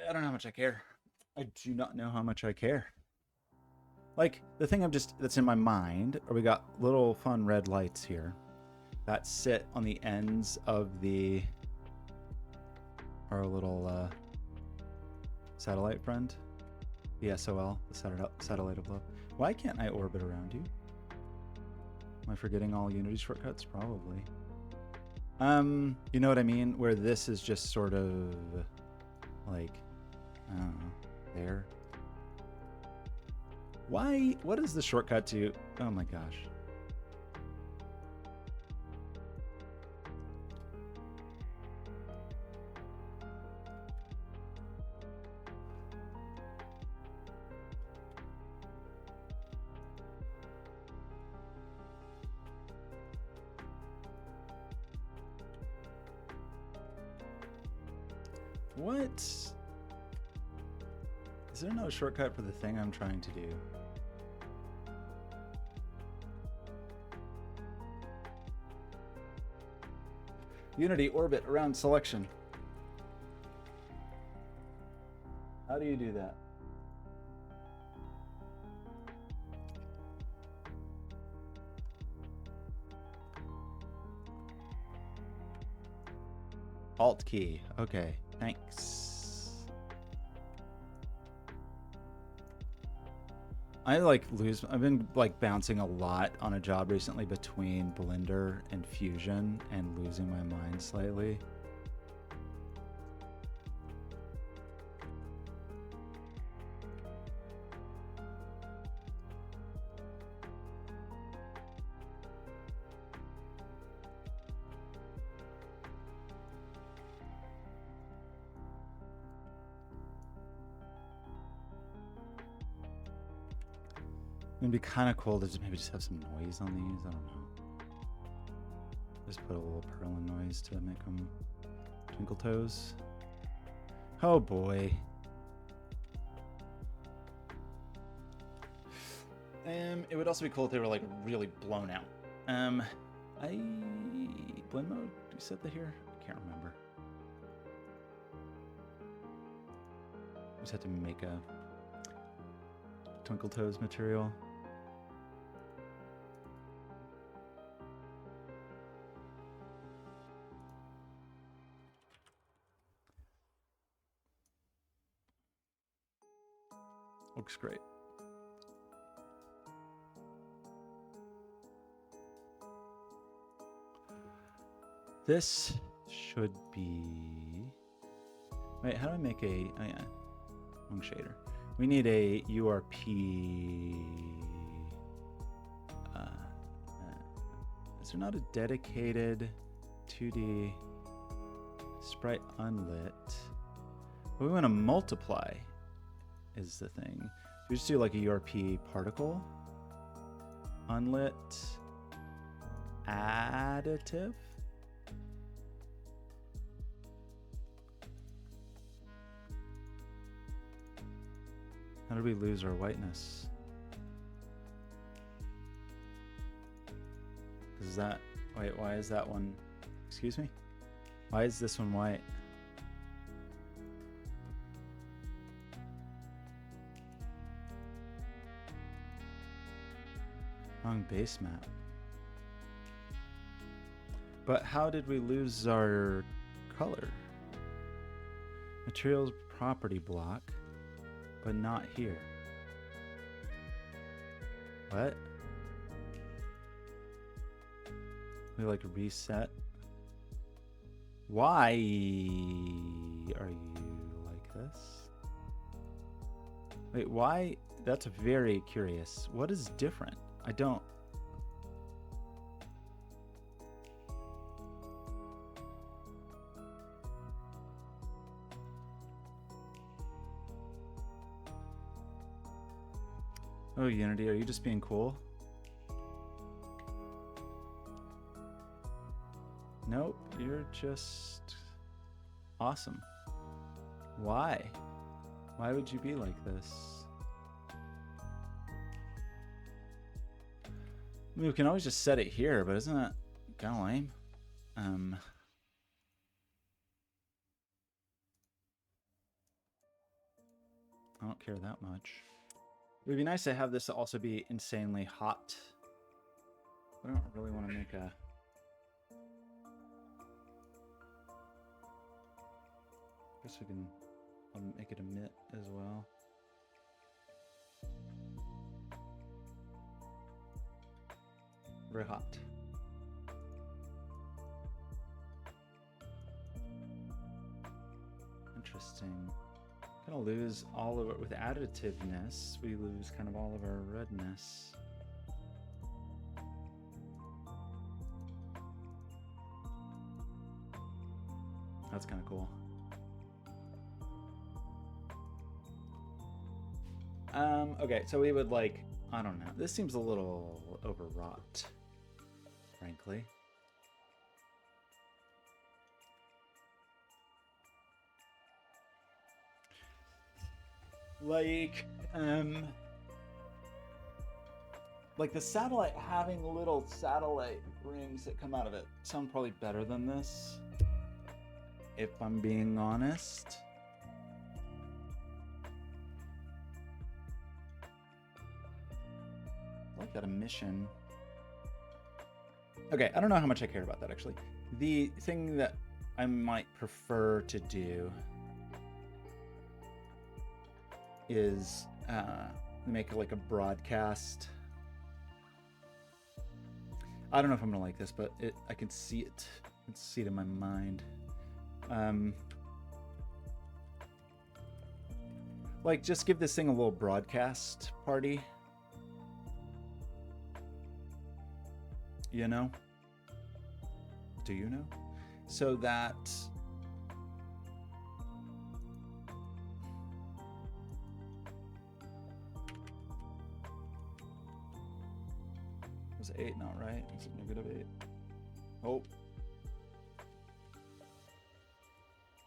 I don't know how much I care. I do not know how much I care. Like, the thing that's in my mind, we got little fun red lights here that sit on the ends of our little satellite friend, the SOL, the satellite of love. Why can't I orbit around you? Am I forgetting all Unity shortcuts? Probably. You know what I mean? Where this is just sort of like, I don't know, there. Why? What is the shortcut to? Oh my gosh. What? Is there no shortcut for the thing I'm trying to do? Unity orbit around selection. How do you do that? Alt key. Okay, thanks. I've been like bouncing a lot on a job recently between Blender and Fusion and losing my mind slightly. It'd be kind of cool to maybe just have some noise on these. I don't know. Just put a little Perlin noise to make them twinkle toes. Oh boy. It would also be cool if they were like really blown out. Blend mode. Do you set that here? I can't remember. Just have to make a twinkle toes material. Looks great. This should be... Wait, how do I make a... Oh yeah, wrong shader. We need a URP... is there not a dedicated 2D sprite unlit? But we want to multiply is the thing. So we just do like a URP particle. Unlit. Additive. How did we lose our whiteness? Is that... Wait, why is that one... Excuse me? Why is this one white? Wrong base map. But how did we lose our color? Materials property block, but not here. What? We like reset. Why are you like this? Wait, why? That's very curious. What is different? I don't... Oh, Unity, are you just being cool? Nope, you're just awesome. Why? Why would you be like this? I mean, we can always just set it here, but isn't that kind of lame? I don't care that much. It would be nice to have this also be insanely hot. I don't really want to make a... I guess we can make it emit as well. Very hot. Interesting. Gonna lose all of it with additiveness. We lose kind of all of our redness. That's kind of cool. Okay, so we would like, I don't know. This seems a little overwrought, frankly. Like the satellite having little satellite rings that come out of it sound probably better than this, if I'm being honest. I like that emission. Okay, I don't know how much I cared about that actually. The thing that I might prefer to do is make like a broadcast. I don't know if I'm gonna like this, but I can see it. I can see it in my mind. Like just give this thing a little broadcast party. You know? Do you know? So that was 8 not right? Is it -8? Oh.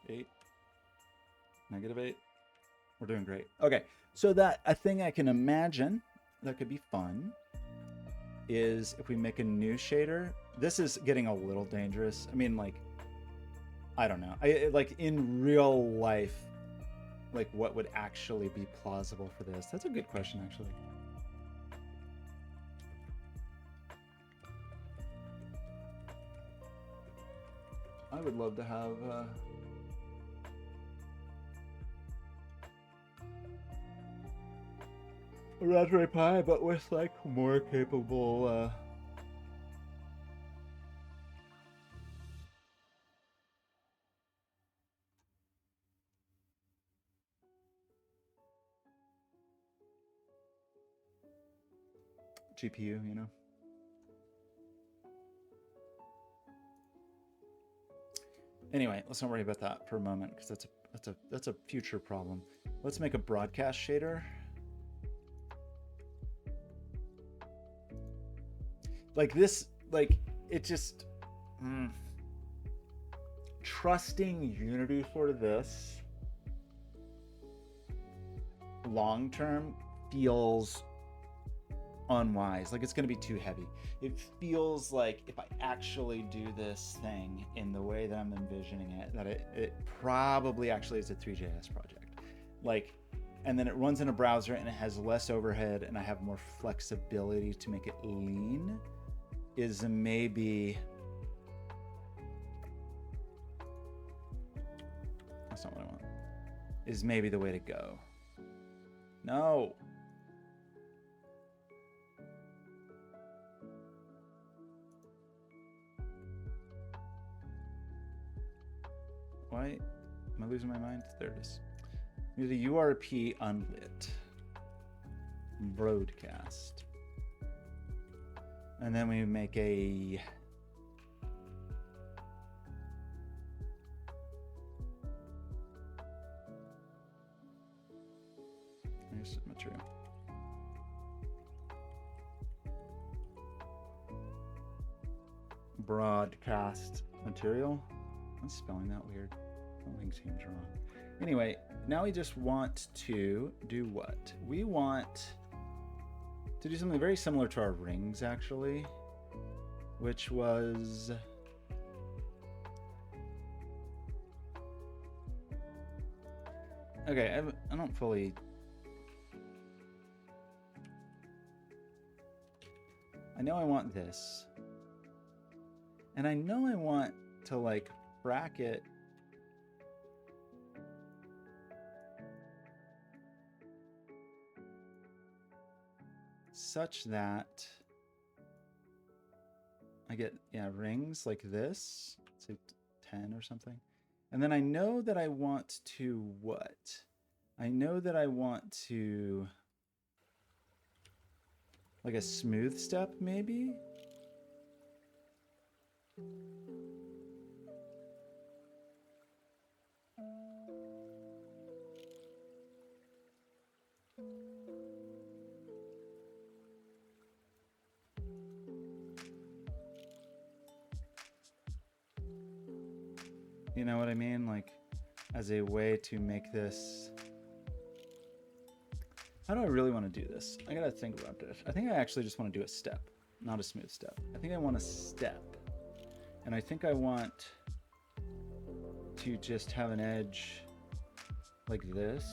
8. -8. We're doing great. Okay, so that a thing I can imagine that could be fun is if we make a new shader. This is getting a little dangerous. I mean, like, I don't know. Like in real life, like what would actually be plausible for this? That's a good question, actually. I would love to have a Raspberry Pi, but with like more capable GPU, you know. Anyway, let's not worry about that for a moment because that's a future problem. Let's make a broadcast shader. Like this, like it just trusting Unity for this long term feels unwise. Like it's going to be too heavy. It feels like if I actually do this thing in the way that I'm envisioning it, that it probably actually is a Three.js project. Like, and then it runs in a browser and it has less overhead and I have more flexibility to make it lean is maybe... That's not what I want. Is maybe the way to go. No. Why am I losing my mind? There it is. Use a URP unlit broadcast, and then we make a here's material. Broadcast material. I'm spelling that weird. Something seems wrong. Anyway, now we just want to do what? We want to do something very similar to our rings, actually, which was... Okay, I don't fully... I know I want this. And I know I want to, like, bracket such that I get, yeah, rings like this, say 10 or something. And then I know that I want to what? I know that I want to, like a smooth step maybe? You know what I mean? Like, as a way to make this... How do I really want to do this? I gotta think about this. I think I actually just want to do a step, not a smooth step. I think I want a step. And I think I want to just have an edge like this.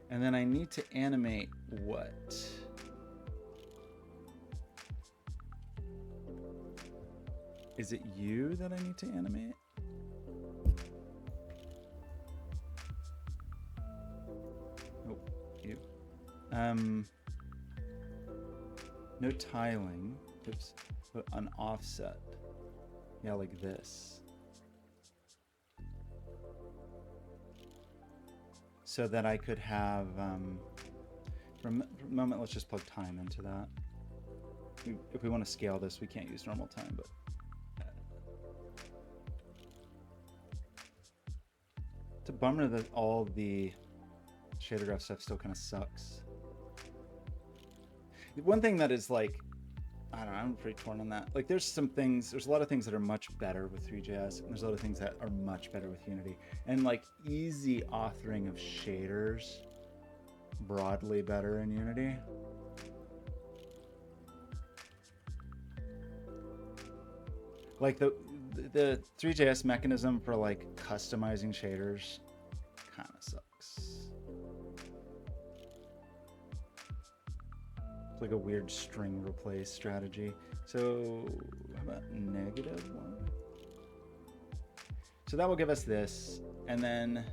And then I need to animate what? Is it you that I need to animate? Oh, you. No tiling. Oops. But an offset. Yeah, like this. So that I could have, for a moment, let's just plug time into that. If we want to scale this, we can't use normal time, but. It's a bummer that all the shader graph stuff still kind of sucks. One thing that is like, I don't know, I'm pretty torn on that. Like there's a lot of things that are much better with Three.js, and there's other things that are much better with Unity. And like easy authoring of shaders, broadly better in Unity. Like the Three.js mechanism for like customizing shaders kind of sucks. It's like a weird string replace strategy. So how about -1? So that will give us this, and then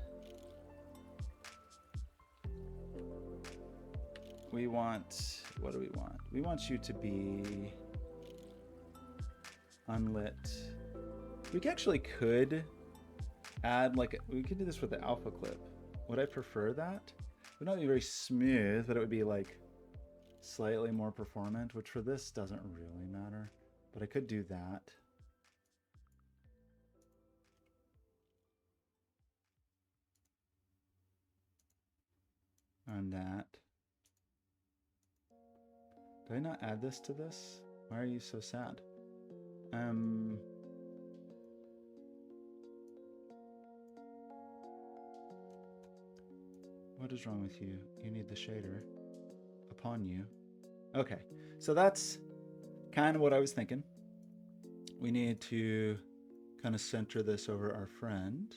we want, what do we want? We want you to be unlit. We actually could add like, we could do this with the alpha clip. Would I prefer that? It would not be very smooth, but it would be like slightly more performant, which for this doesn't really matter, but I could do that. And that. Did I not add this to this? Why are you so sad? What is wrong with you? You need the shader upon you. Okay, so that's kind of what I was thinking. We need to kind of center this over our friend.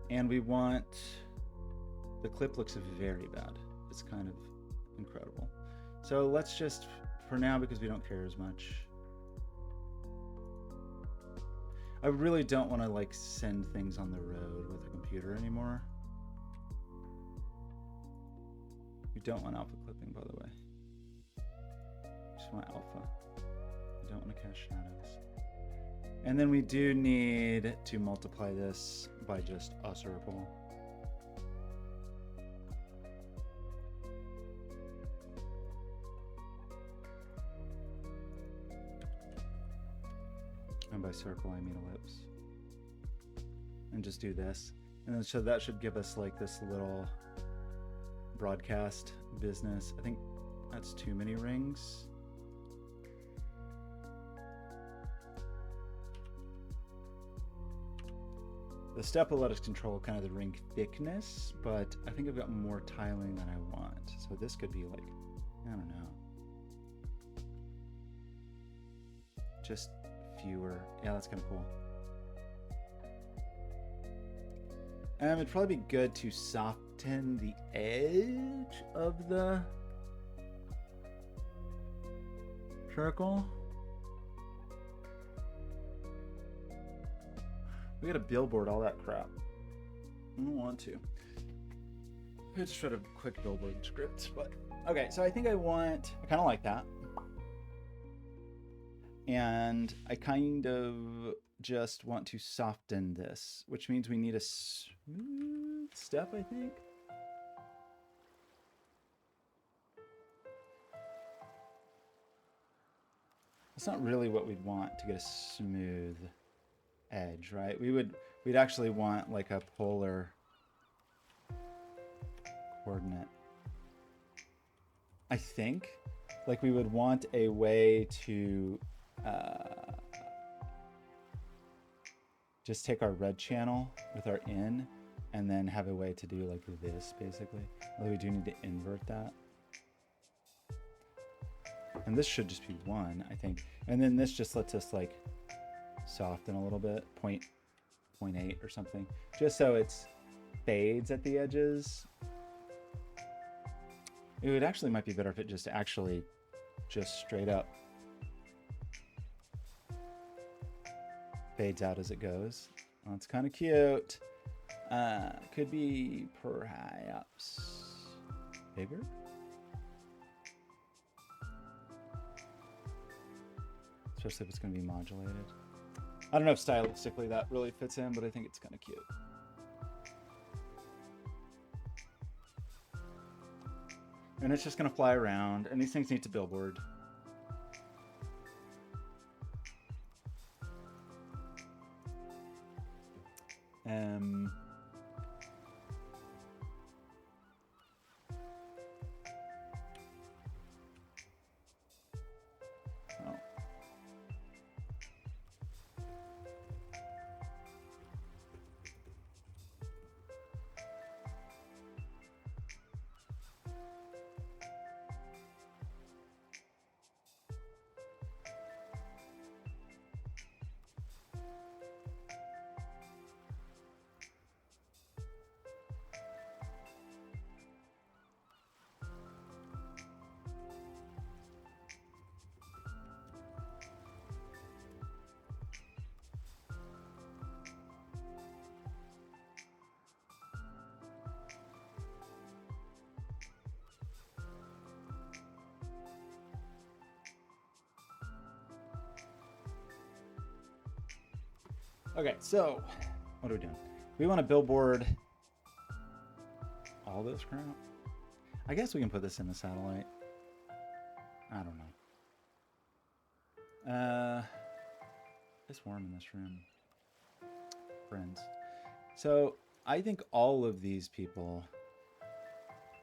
And we want, the clip looks very bad. It's kind of incredible. So let's just, for now, because we don't care as much, I really don't want to like send things on the road with a computer anymore. We don't want alpha clipping, by the way. Just want alpha. We don't want to cast shadows. And then we do need to multiply this by just a circle. And by circle, I mean ellipse. And just do this. And then so that should give us like this little broadcast business. I think that's too many rings. The step will let us control kind of the ring thickness, but I think I've got more tiling than I want. So this could be like, I don't know. Just fewer. Yeah, that's kind of cool. It'd probably be good to soften the edge of the circle. We gotta billboard all that crap. I don't want to. I just read a quick billboard script, but okay. So I think I kind of like that. And I kind of just want to soften this, which means we need a smooth step, I think. That's not really what we'd want to get a smooth edge, right? We'd actually want like a polar coordinate. I think like we would want a way to just take our red channel with our in and then have a way to do like this basically. Although we do need to invert that. And this should just be 1, I think. And then this just lets us like soften a little bit, 0.8 or something, just so it's fades at the edges. It would actually might be better if it just actually just straight up fades out as it goes. Oh, it's kind of cute. Could be perhaps bigger. Especially if it's going to be modulated. I don't know if stylistically that really fits in, but I think it's kind of cute. And it's just going to fly around, and these things need to billboard. Okay, so what are we doing? We want to billboard all this crap. I guess we can put this in the satellite. I don't know. It's warm in this room, friends. So I think all of these people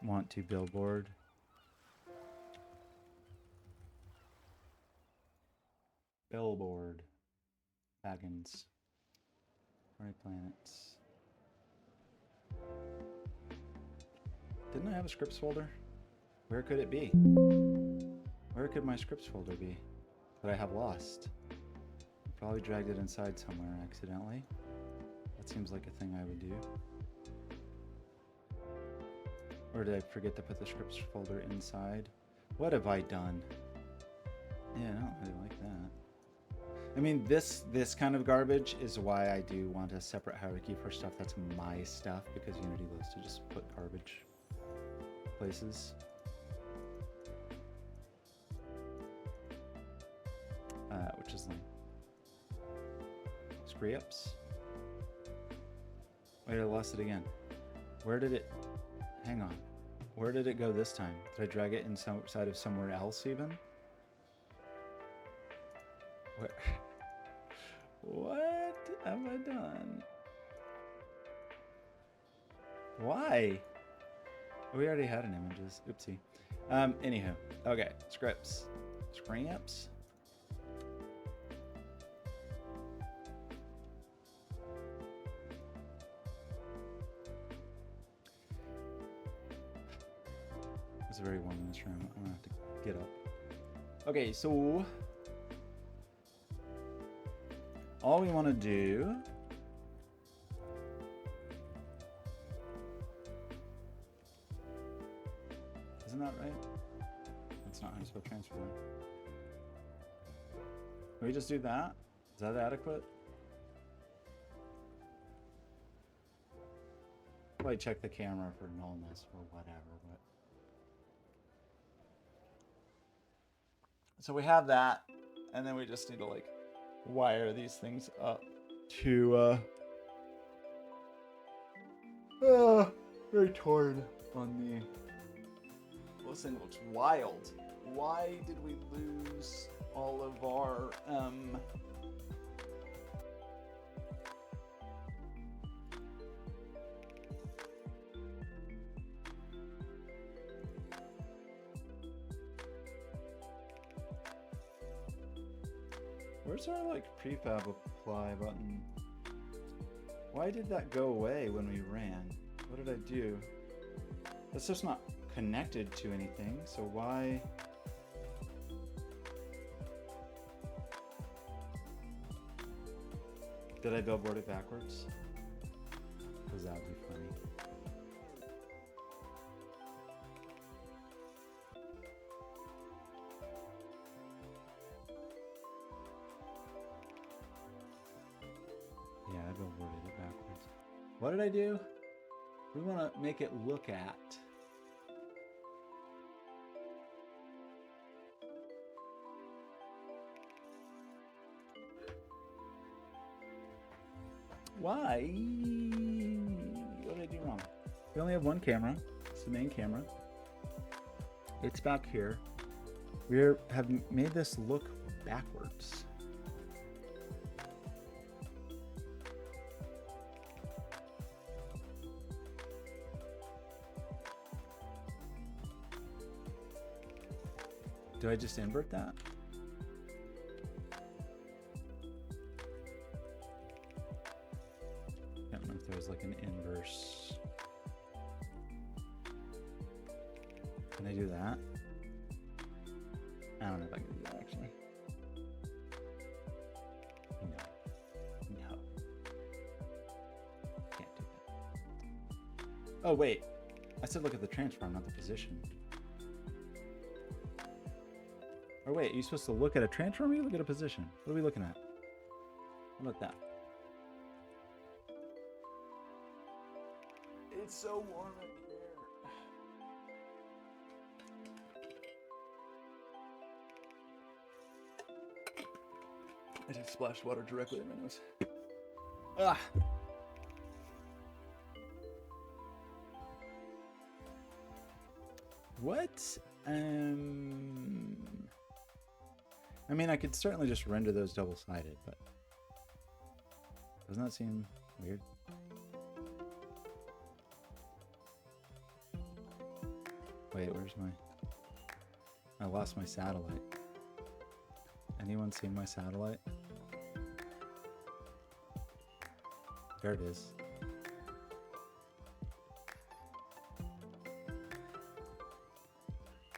want to billboard. Billboard. Baggins. Right planets. Didn't I have a scripts folder? Where could it be? Where could my scripts folder be that I have lost? I probably dragged it inside somewhere accidentally. That seems like a thing I would do. Or did I forget to put the scripts folder inside? What have I done? Yeah, I don't really like that. I mean, this kind of garbage is why I do want a separate hierarchy for stuff that's my stuff, because Unity loves to just put garbage places. Which is like screw ups. Wait, I lost it again. Where did it? Hang on. Where did it go this time? Did I drag it inside of somewhere else even? Where? What have I done? Why? We already had an images. Oopsie. Anywho. Okay. Scripts. Screens. It's very warm in this room. I'm gonna have to get up. Okay, so all we want to do isn't that right? That's not how you spell transfer. Can we just do that? Is that adequate? Probably check the camera for nullness or whatever, but so we have that, and then we just need to like wire these things up to very torn on the. Well, this thing looks wild. Why did we lose all of our where's our like prefab apply button? Why did that go away when we ran? What did I do? That's just not connected to anything, so why? Did I billboard it backwards? Because that would be funny. Yeah, I billboarded it backwards. What did I do? We want to make it look at. Why? What did I do wrong? We only have one camera. It's the main camera. It's back here. We have made this look backwards. Do I just invert that? I don't know if there's like an inverse. Can I do that? I don't know if I can do that actually. No. Can't do that. Oh wait, I said look at the transform, not the position. Or wait, are you supposed to look at a transform or you look at a position? What are we looking at? How about that? It's so warm in here. I just splashed water directly in my nose. Ah. What? I mean, I could certainly just render those double-sided, but doesn't that seem weird? Wait, where's my... I lost my satellite. Anyone seen my satellite? There it is.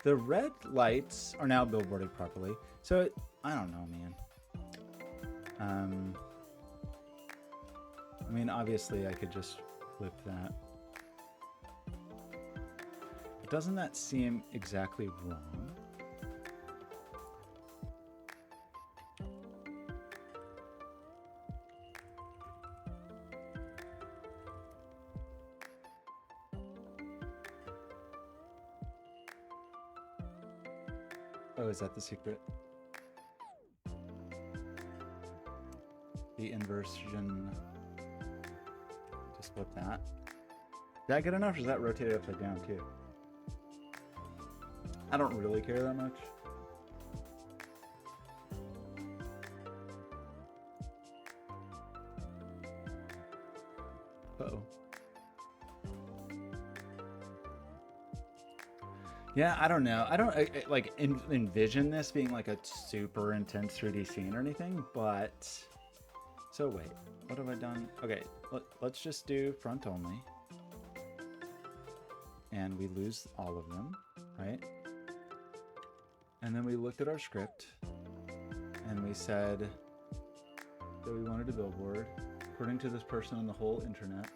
The red lights are now billboarded properly. So, I don't know, man. I mean, obviously I could just flip that. But doesn't that seem exactly wrong? Oh, is that the secret? The inversion. Just flip that. Is that good enough or is that rotated upside down too? I don't really care that much. Uh-oh. Yeah, I don't know. I don't like envision this being like a super intense 3D scene or anything, but so wait, what have I done? Okay, let's just do front only. And we lose all of them, right? And then we looked at our script and we said that we wanted a billboard according to this person on the whole internet.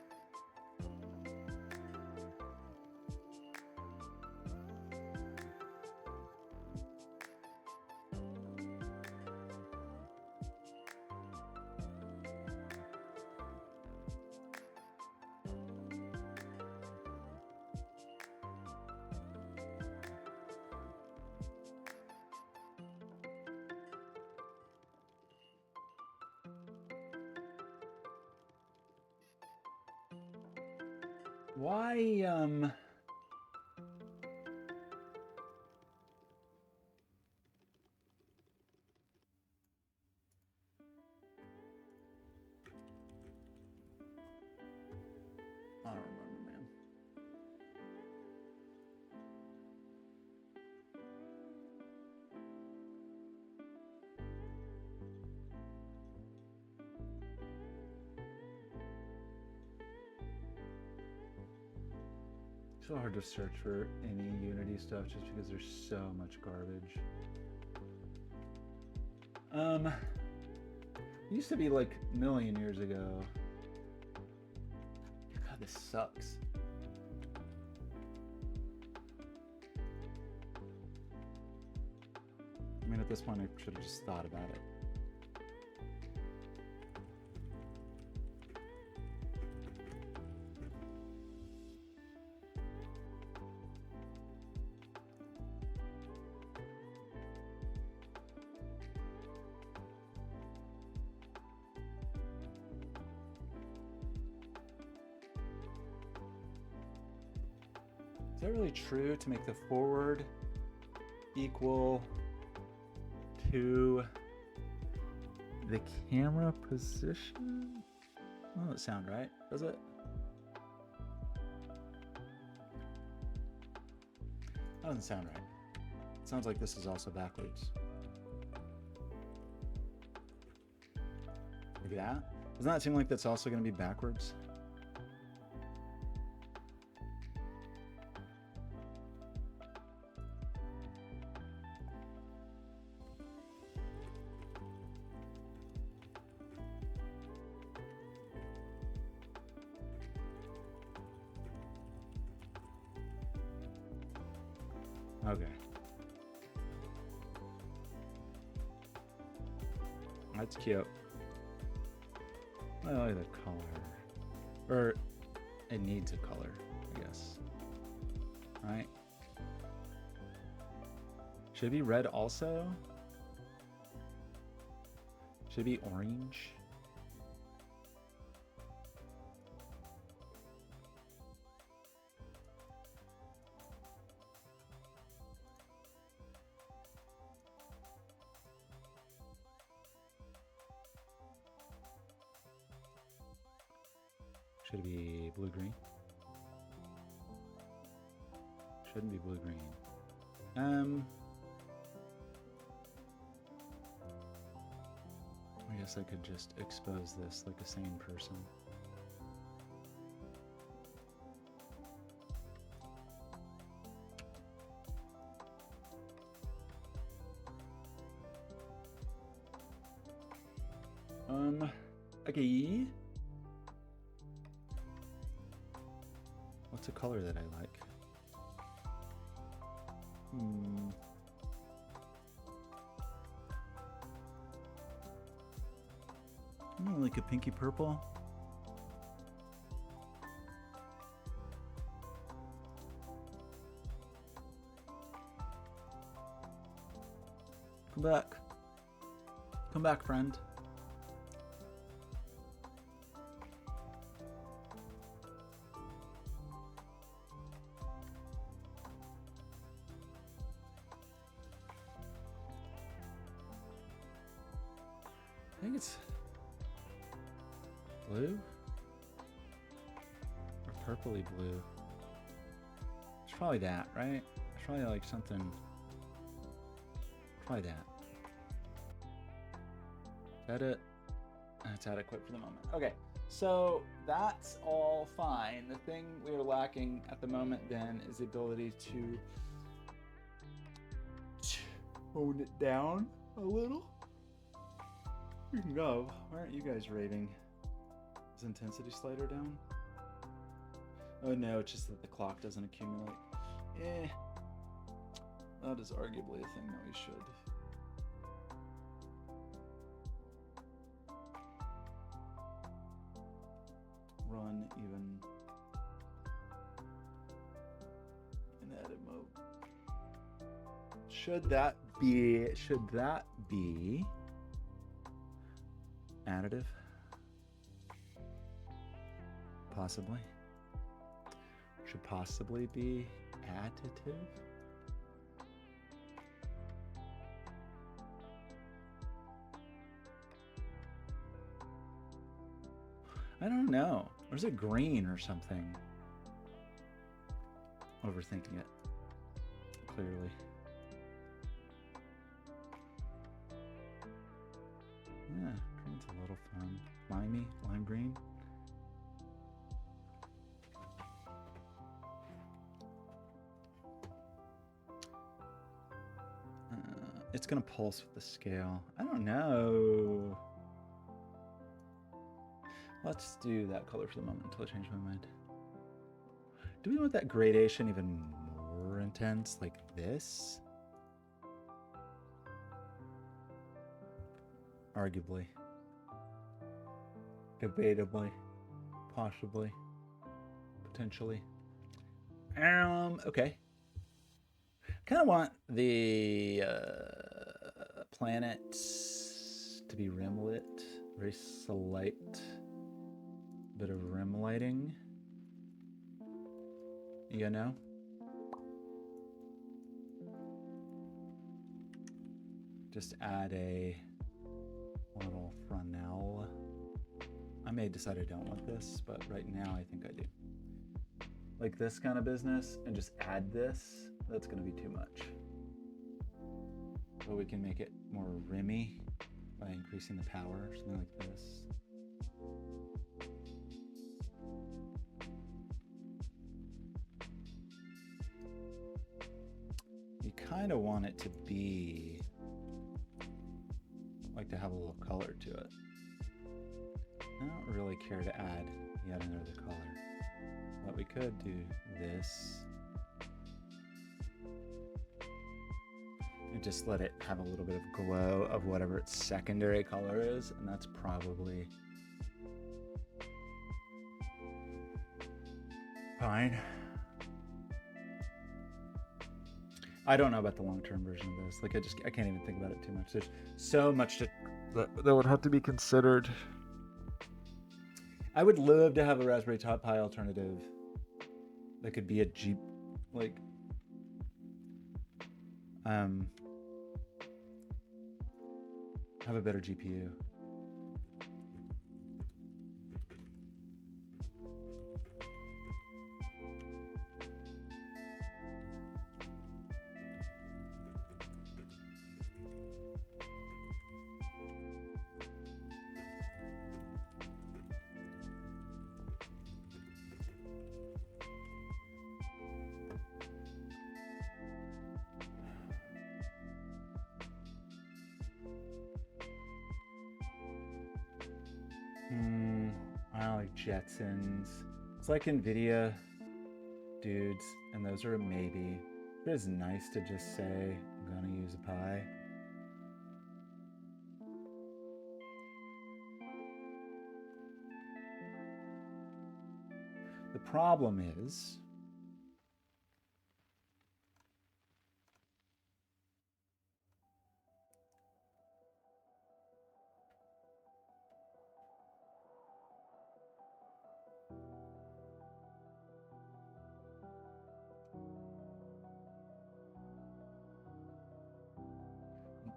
Why, I don't remember, man. It's so hard to search for any Unity stuff just because there's so much garbage. It used to be like a million years ago. God, this sucks. I mean, at this point, I should have just thought about it. Is that really true to make the forward equal to the camera position? That doesn't sound right, does it? That doesn't sound right. It sounds like this is also backwards. Look at that. Doesn't that seem like that's also going to be backwards? Okay. That's cute. I like the color. Or it needs a color, I guess. Right? Should it be red also? Should it be orange? Should it be blue-green? Shouldn't be blue-green. I guess I could just expose this like a sane person. Okay. What's a color that I like? Like a pinky purple. Come back. Come back, friend. I think it's blue or purpley blue. It's probably that, right? It's probably like something. Probably that. Is that it? That's adequate for the moment. Okay, so that's all fine. The thing we are lacking at the moment then is the ability to tone it down a little. You can go. Why aren't you guys raving? Is intensity slider down? Oh no, it's just that the clock doesn't accumulate. That is arguably a thing that we should. Run even in edit mode. Should that be additive? Possibly. should possibly be additive. I don't know. Or is it green or something? Overthinking it. Clearly. Yeah, green's a little fun. Limey, lime green. It's gonna pulse with the scale. I don't know. Let's do that color for the moment until I change my mind. Do we want that gradation even more intense, like this? Arguably. Debatably. Possibly. Potentially. Okay. Kind of want the planets to be rimlit. Very slight bit of rim lighting. You know? Just add a little Fresnel. I may decide I don't want this, but right now I think I do. Like this kind of business, and just add this, that's gonna be too much. But we can make it more rimmy by increasing the power, something like this. You kind of want it to be like to have a little color to it. I don't really care to add yet another color, but we could do this and just let it have a little bit of glow of whatever its secondary color is, and that's probably fine. I don't know about the long-term version of this. Like I can't even think about it too much. There's so much that would have to be considered. I would love to have a Raspberry Pi alternative that could be a Jeep, like, have a better GPU. I like Jetsons. It's like NVIDIA dudes, and those are a maybe. It is nice to just say, I'm gonna use a Pi. The problem is,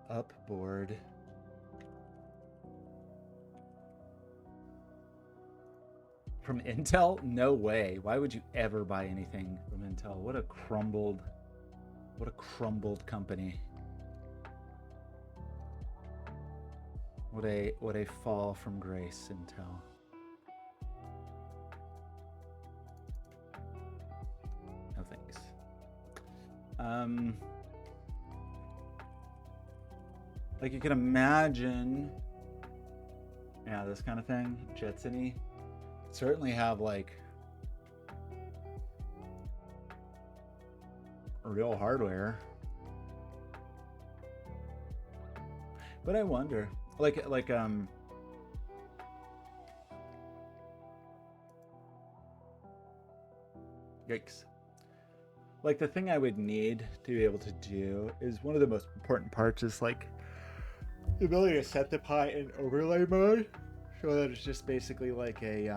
Upboard. From Intel? No way. Why would you ever buy anything from Intel? What a crumbled company. What a fall from grace, Intel. No thanks. Like you can imagine, yeah, this kind of thing, Jetson-y. Certainly have like real hardware, but I wonder, like yikes. Like the thing I would need to be able to do is one of the most important parts is like the ability to set the Pi in overlay mode, so that it's just basically like a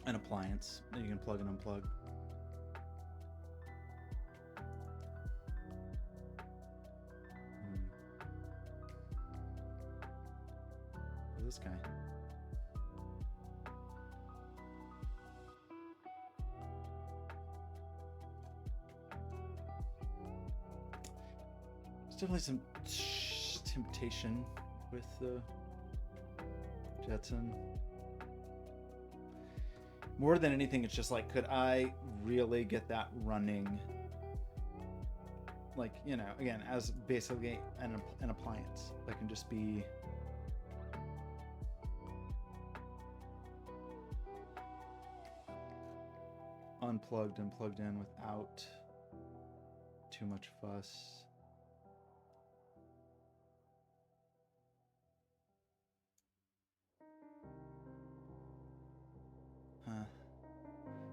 an appliance that you can plug and unplug. Who's this guy? There's definitely some temptation with the Jetson. More than anything, it's just like, could I really get that running? Like, you know, again, as basically an appliance that can just be unplugged and plugged in without too much fuss.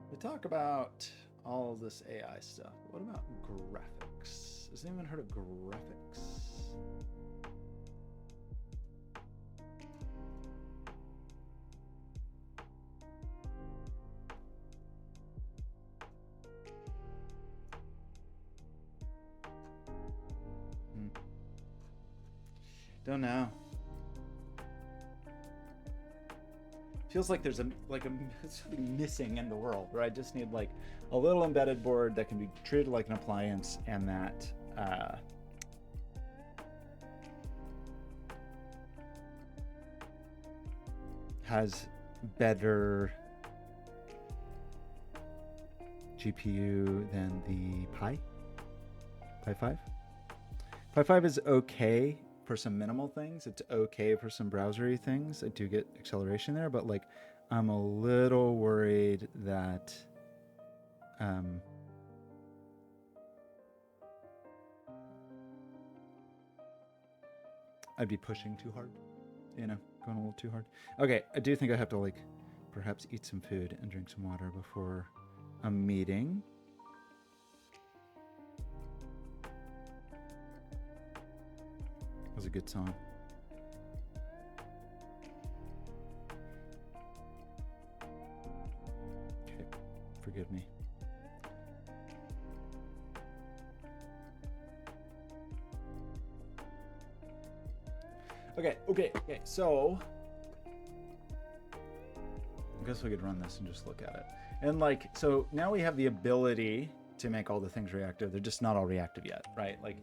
We talk about all of this AI stuff. What about graphics? Has anyone heard of graphics? Don't know. Feels like there's something missing in the world, where I just need like a little embedded board that can be treated like an appliance, and that has better GPU than the Pi 5. Pi 5 is okay for some minimal things. It's okay for some browsery things. I do get acceleration there, but like I'm a little worried that I'd be pushing too hard, you know, going a little too hard. Okay, I do think I have to like perhaps eat some food and drink some water before a meeting. That was a good song. Okay, forgive me. Okay, so I guess we could run this and just look at it. And like, so now we have the ability to make all the things reactive. They're just not all reactive yet, right? Like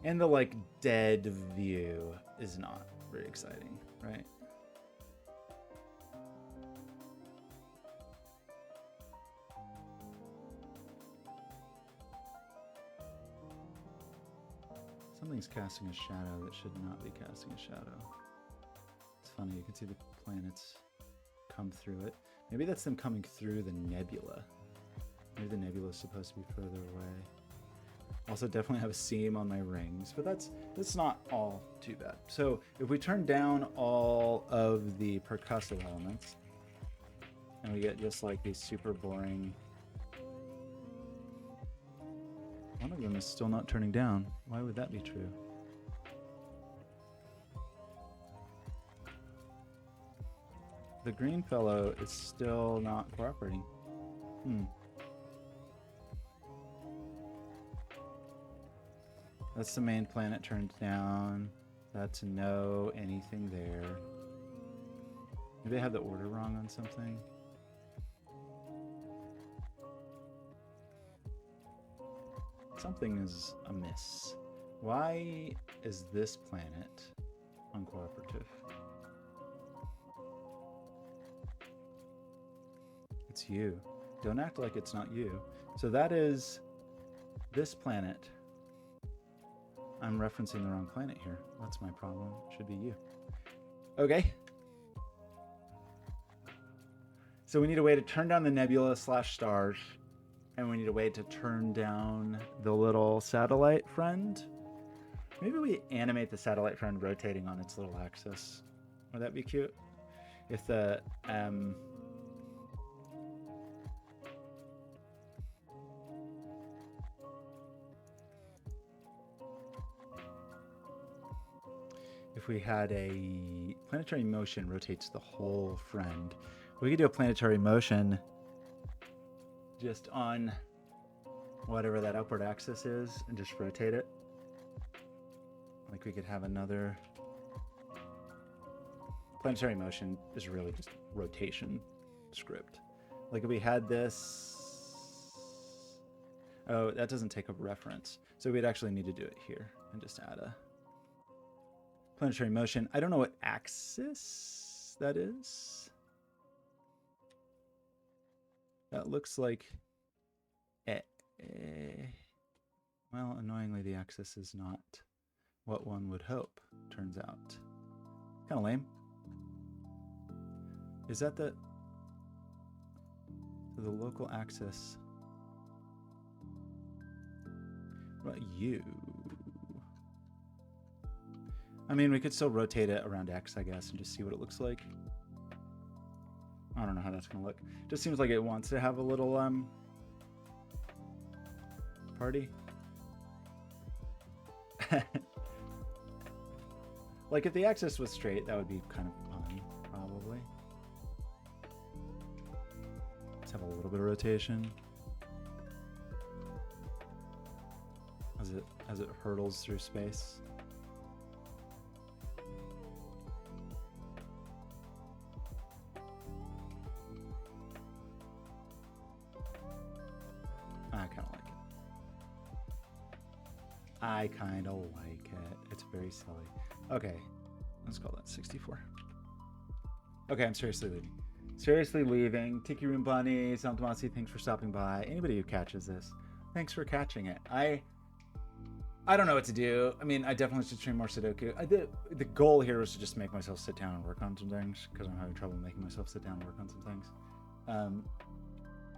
and the like dead view is not very exciting, right? Something's casting a shadow that should not be casting a shadow. It's funny, you can see the planets come through it. Maybe that's them coming through the nebula. Maybe the nebula is supposed to be further away. Also definitely have a seam on my rings, but that's not all too bad. So if we turn down all of the percussive elements, and we get just like these super boring. One of them is still not turning down. Why would that be true? The green fellow is still not cooperating. That's the main planet turned down. That's no anything there. Maybe I have the order wrong on something. Something is amiss. Why is this planet uncooperative? It's you. Don't act like it's not you. So that is this planet. I'm referencing the wrong planet here. That's my problem. It should be you. Okay. So we need a way to turn down the nebula / stars, and we need a way to turn down the little satellite friend. Maybe we animate the satellite friend rotating on its little axis. Would that be cute? If the if if we had a planetary motion rotates the whole friend. We could do a planetary motion just on whatever that upward axis is and just rotate it. Like we could have another planetary motion is really just rotation script. Like if we had this, oh, that doesn't take a reference. So we'd actually need to do it here and just add a planetary motion. I don't know what axis that is. That looks like, well, annoyingly, the axis is not what one would hope, turns out. Kind of lame. Is that the local axis? What about you? I mean, we could still rotate it around X, I guess, and just see what it looks like. I don't know how that's going to look. Just seems like it wants to have a little party. Like if the axis was straight, that would be kind of fun, probably. Let's have a little bit of rotation as it hurtles through space. I kind of like it. It's very silly. Okay, let's call that 64. Okay, I'm seriously leaving. Seriously leaving. Tiki Room Bunny, Sam Tomasi, thanks for stopping by. Anybody who catches this, thanks for catching it. I don't know what to do. I mean, I definitely should train more Sudoku. The goal here was to just make myself sit down and work on some things because I'm having trouble making myself sit down and work on some things.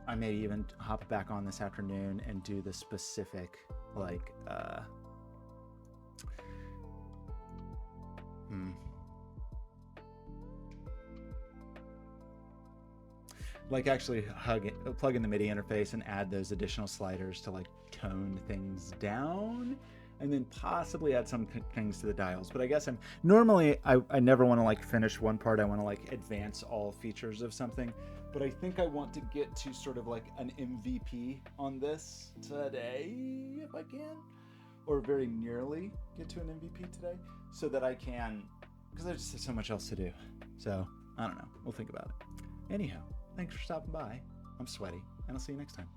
I may even hop back on this afternoon and do the specific, like, like actually plug in the MIDI interface and add those additional sliders to like tone things down, and then possibly add some things to the dials. But I guess I never want to like finish one part. I want to like advance all features of something. But I think I want to get to sort of like an MVP on this today, if I can, or very nearly get to an MVP today, so that I can, because there's just so much else to do. So I don't know. We'll think about it. Anyhow, thanks for stopping by. I'm sweaty, and I'll see you next time.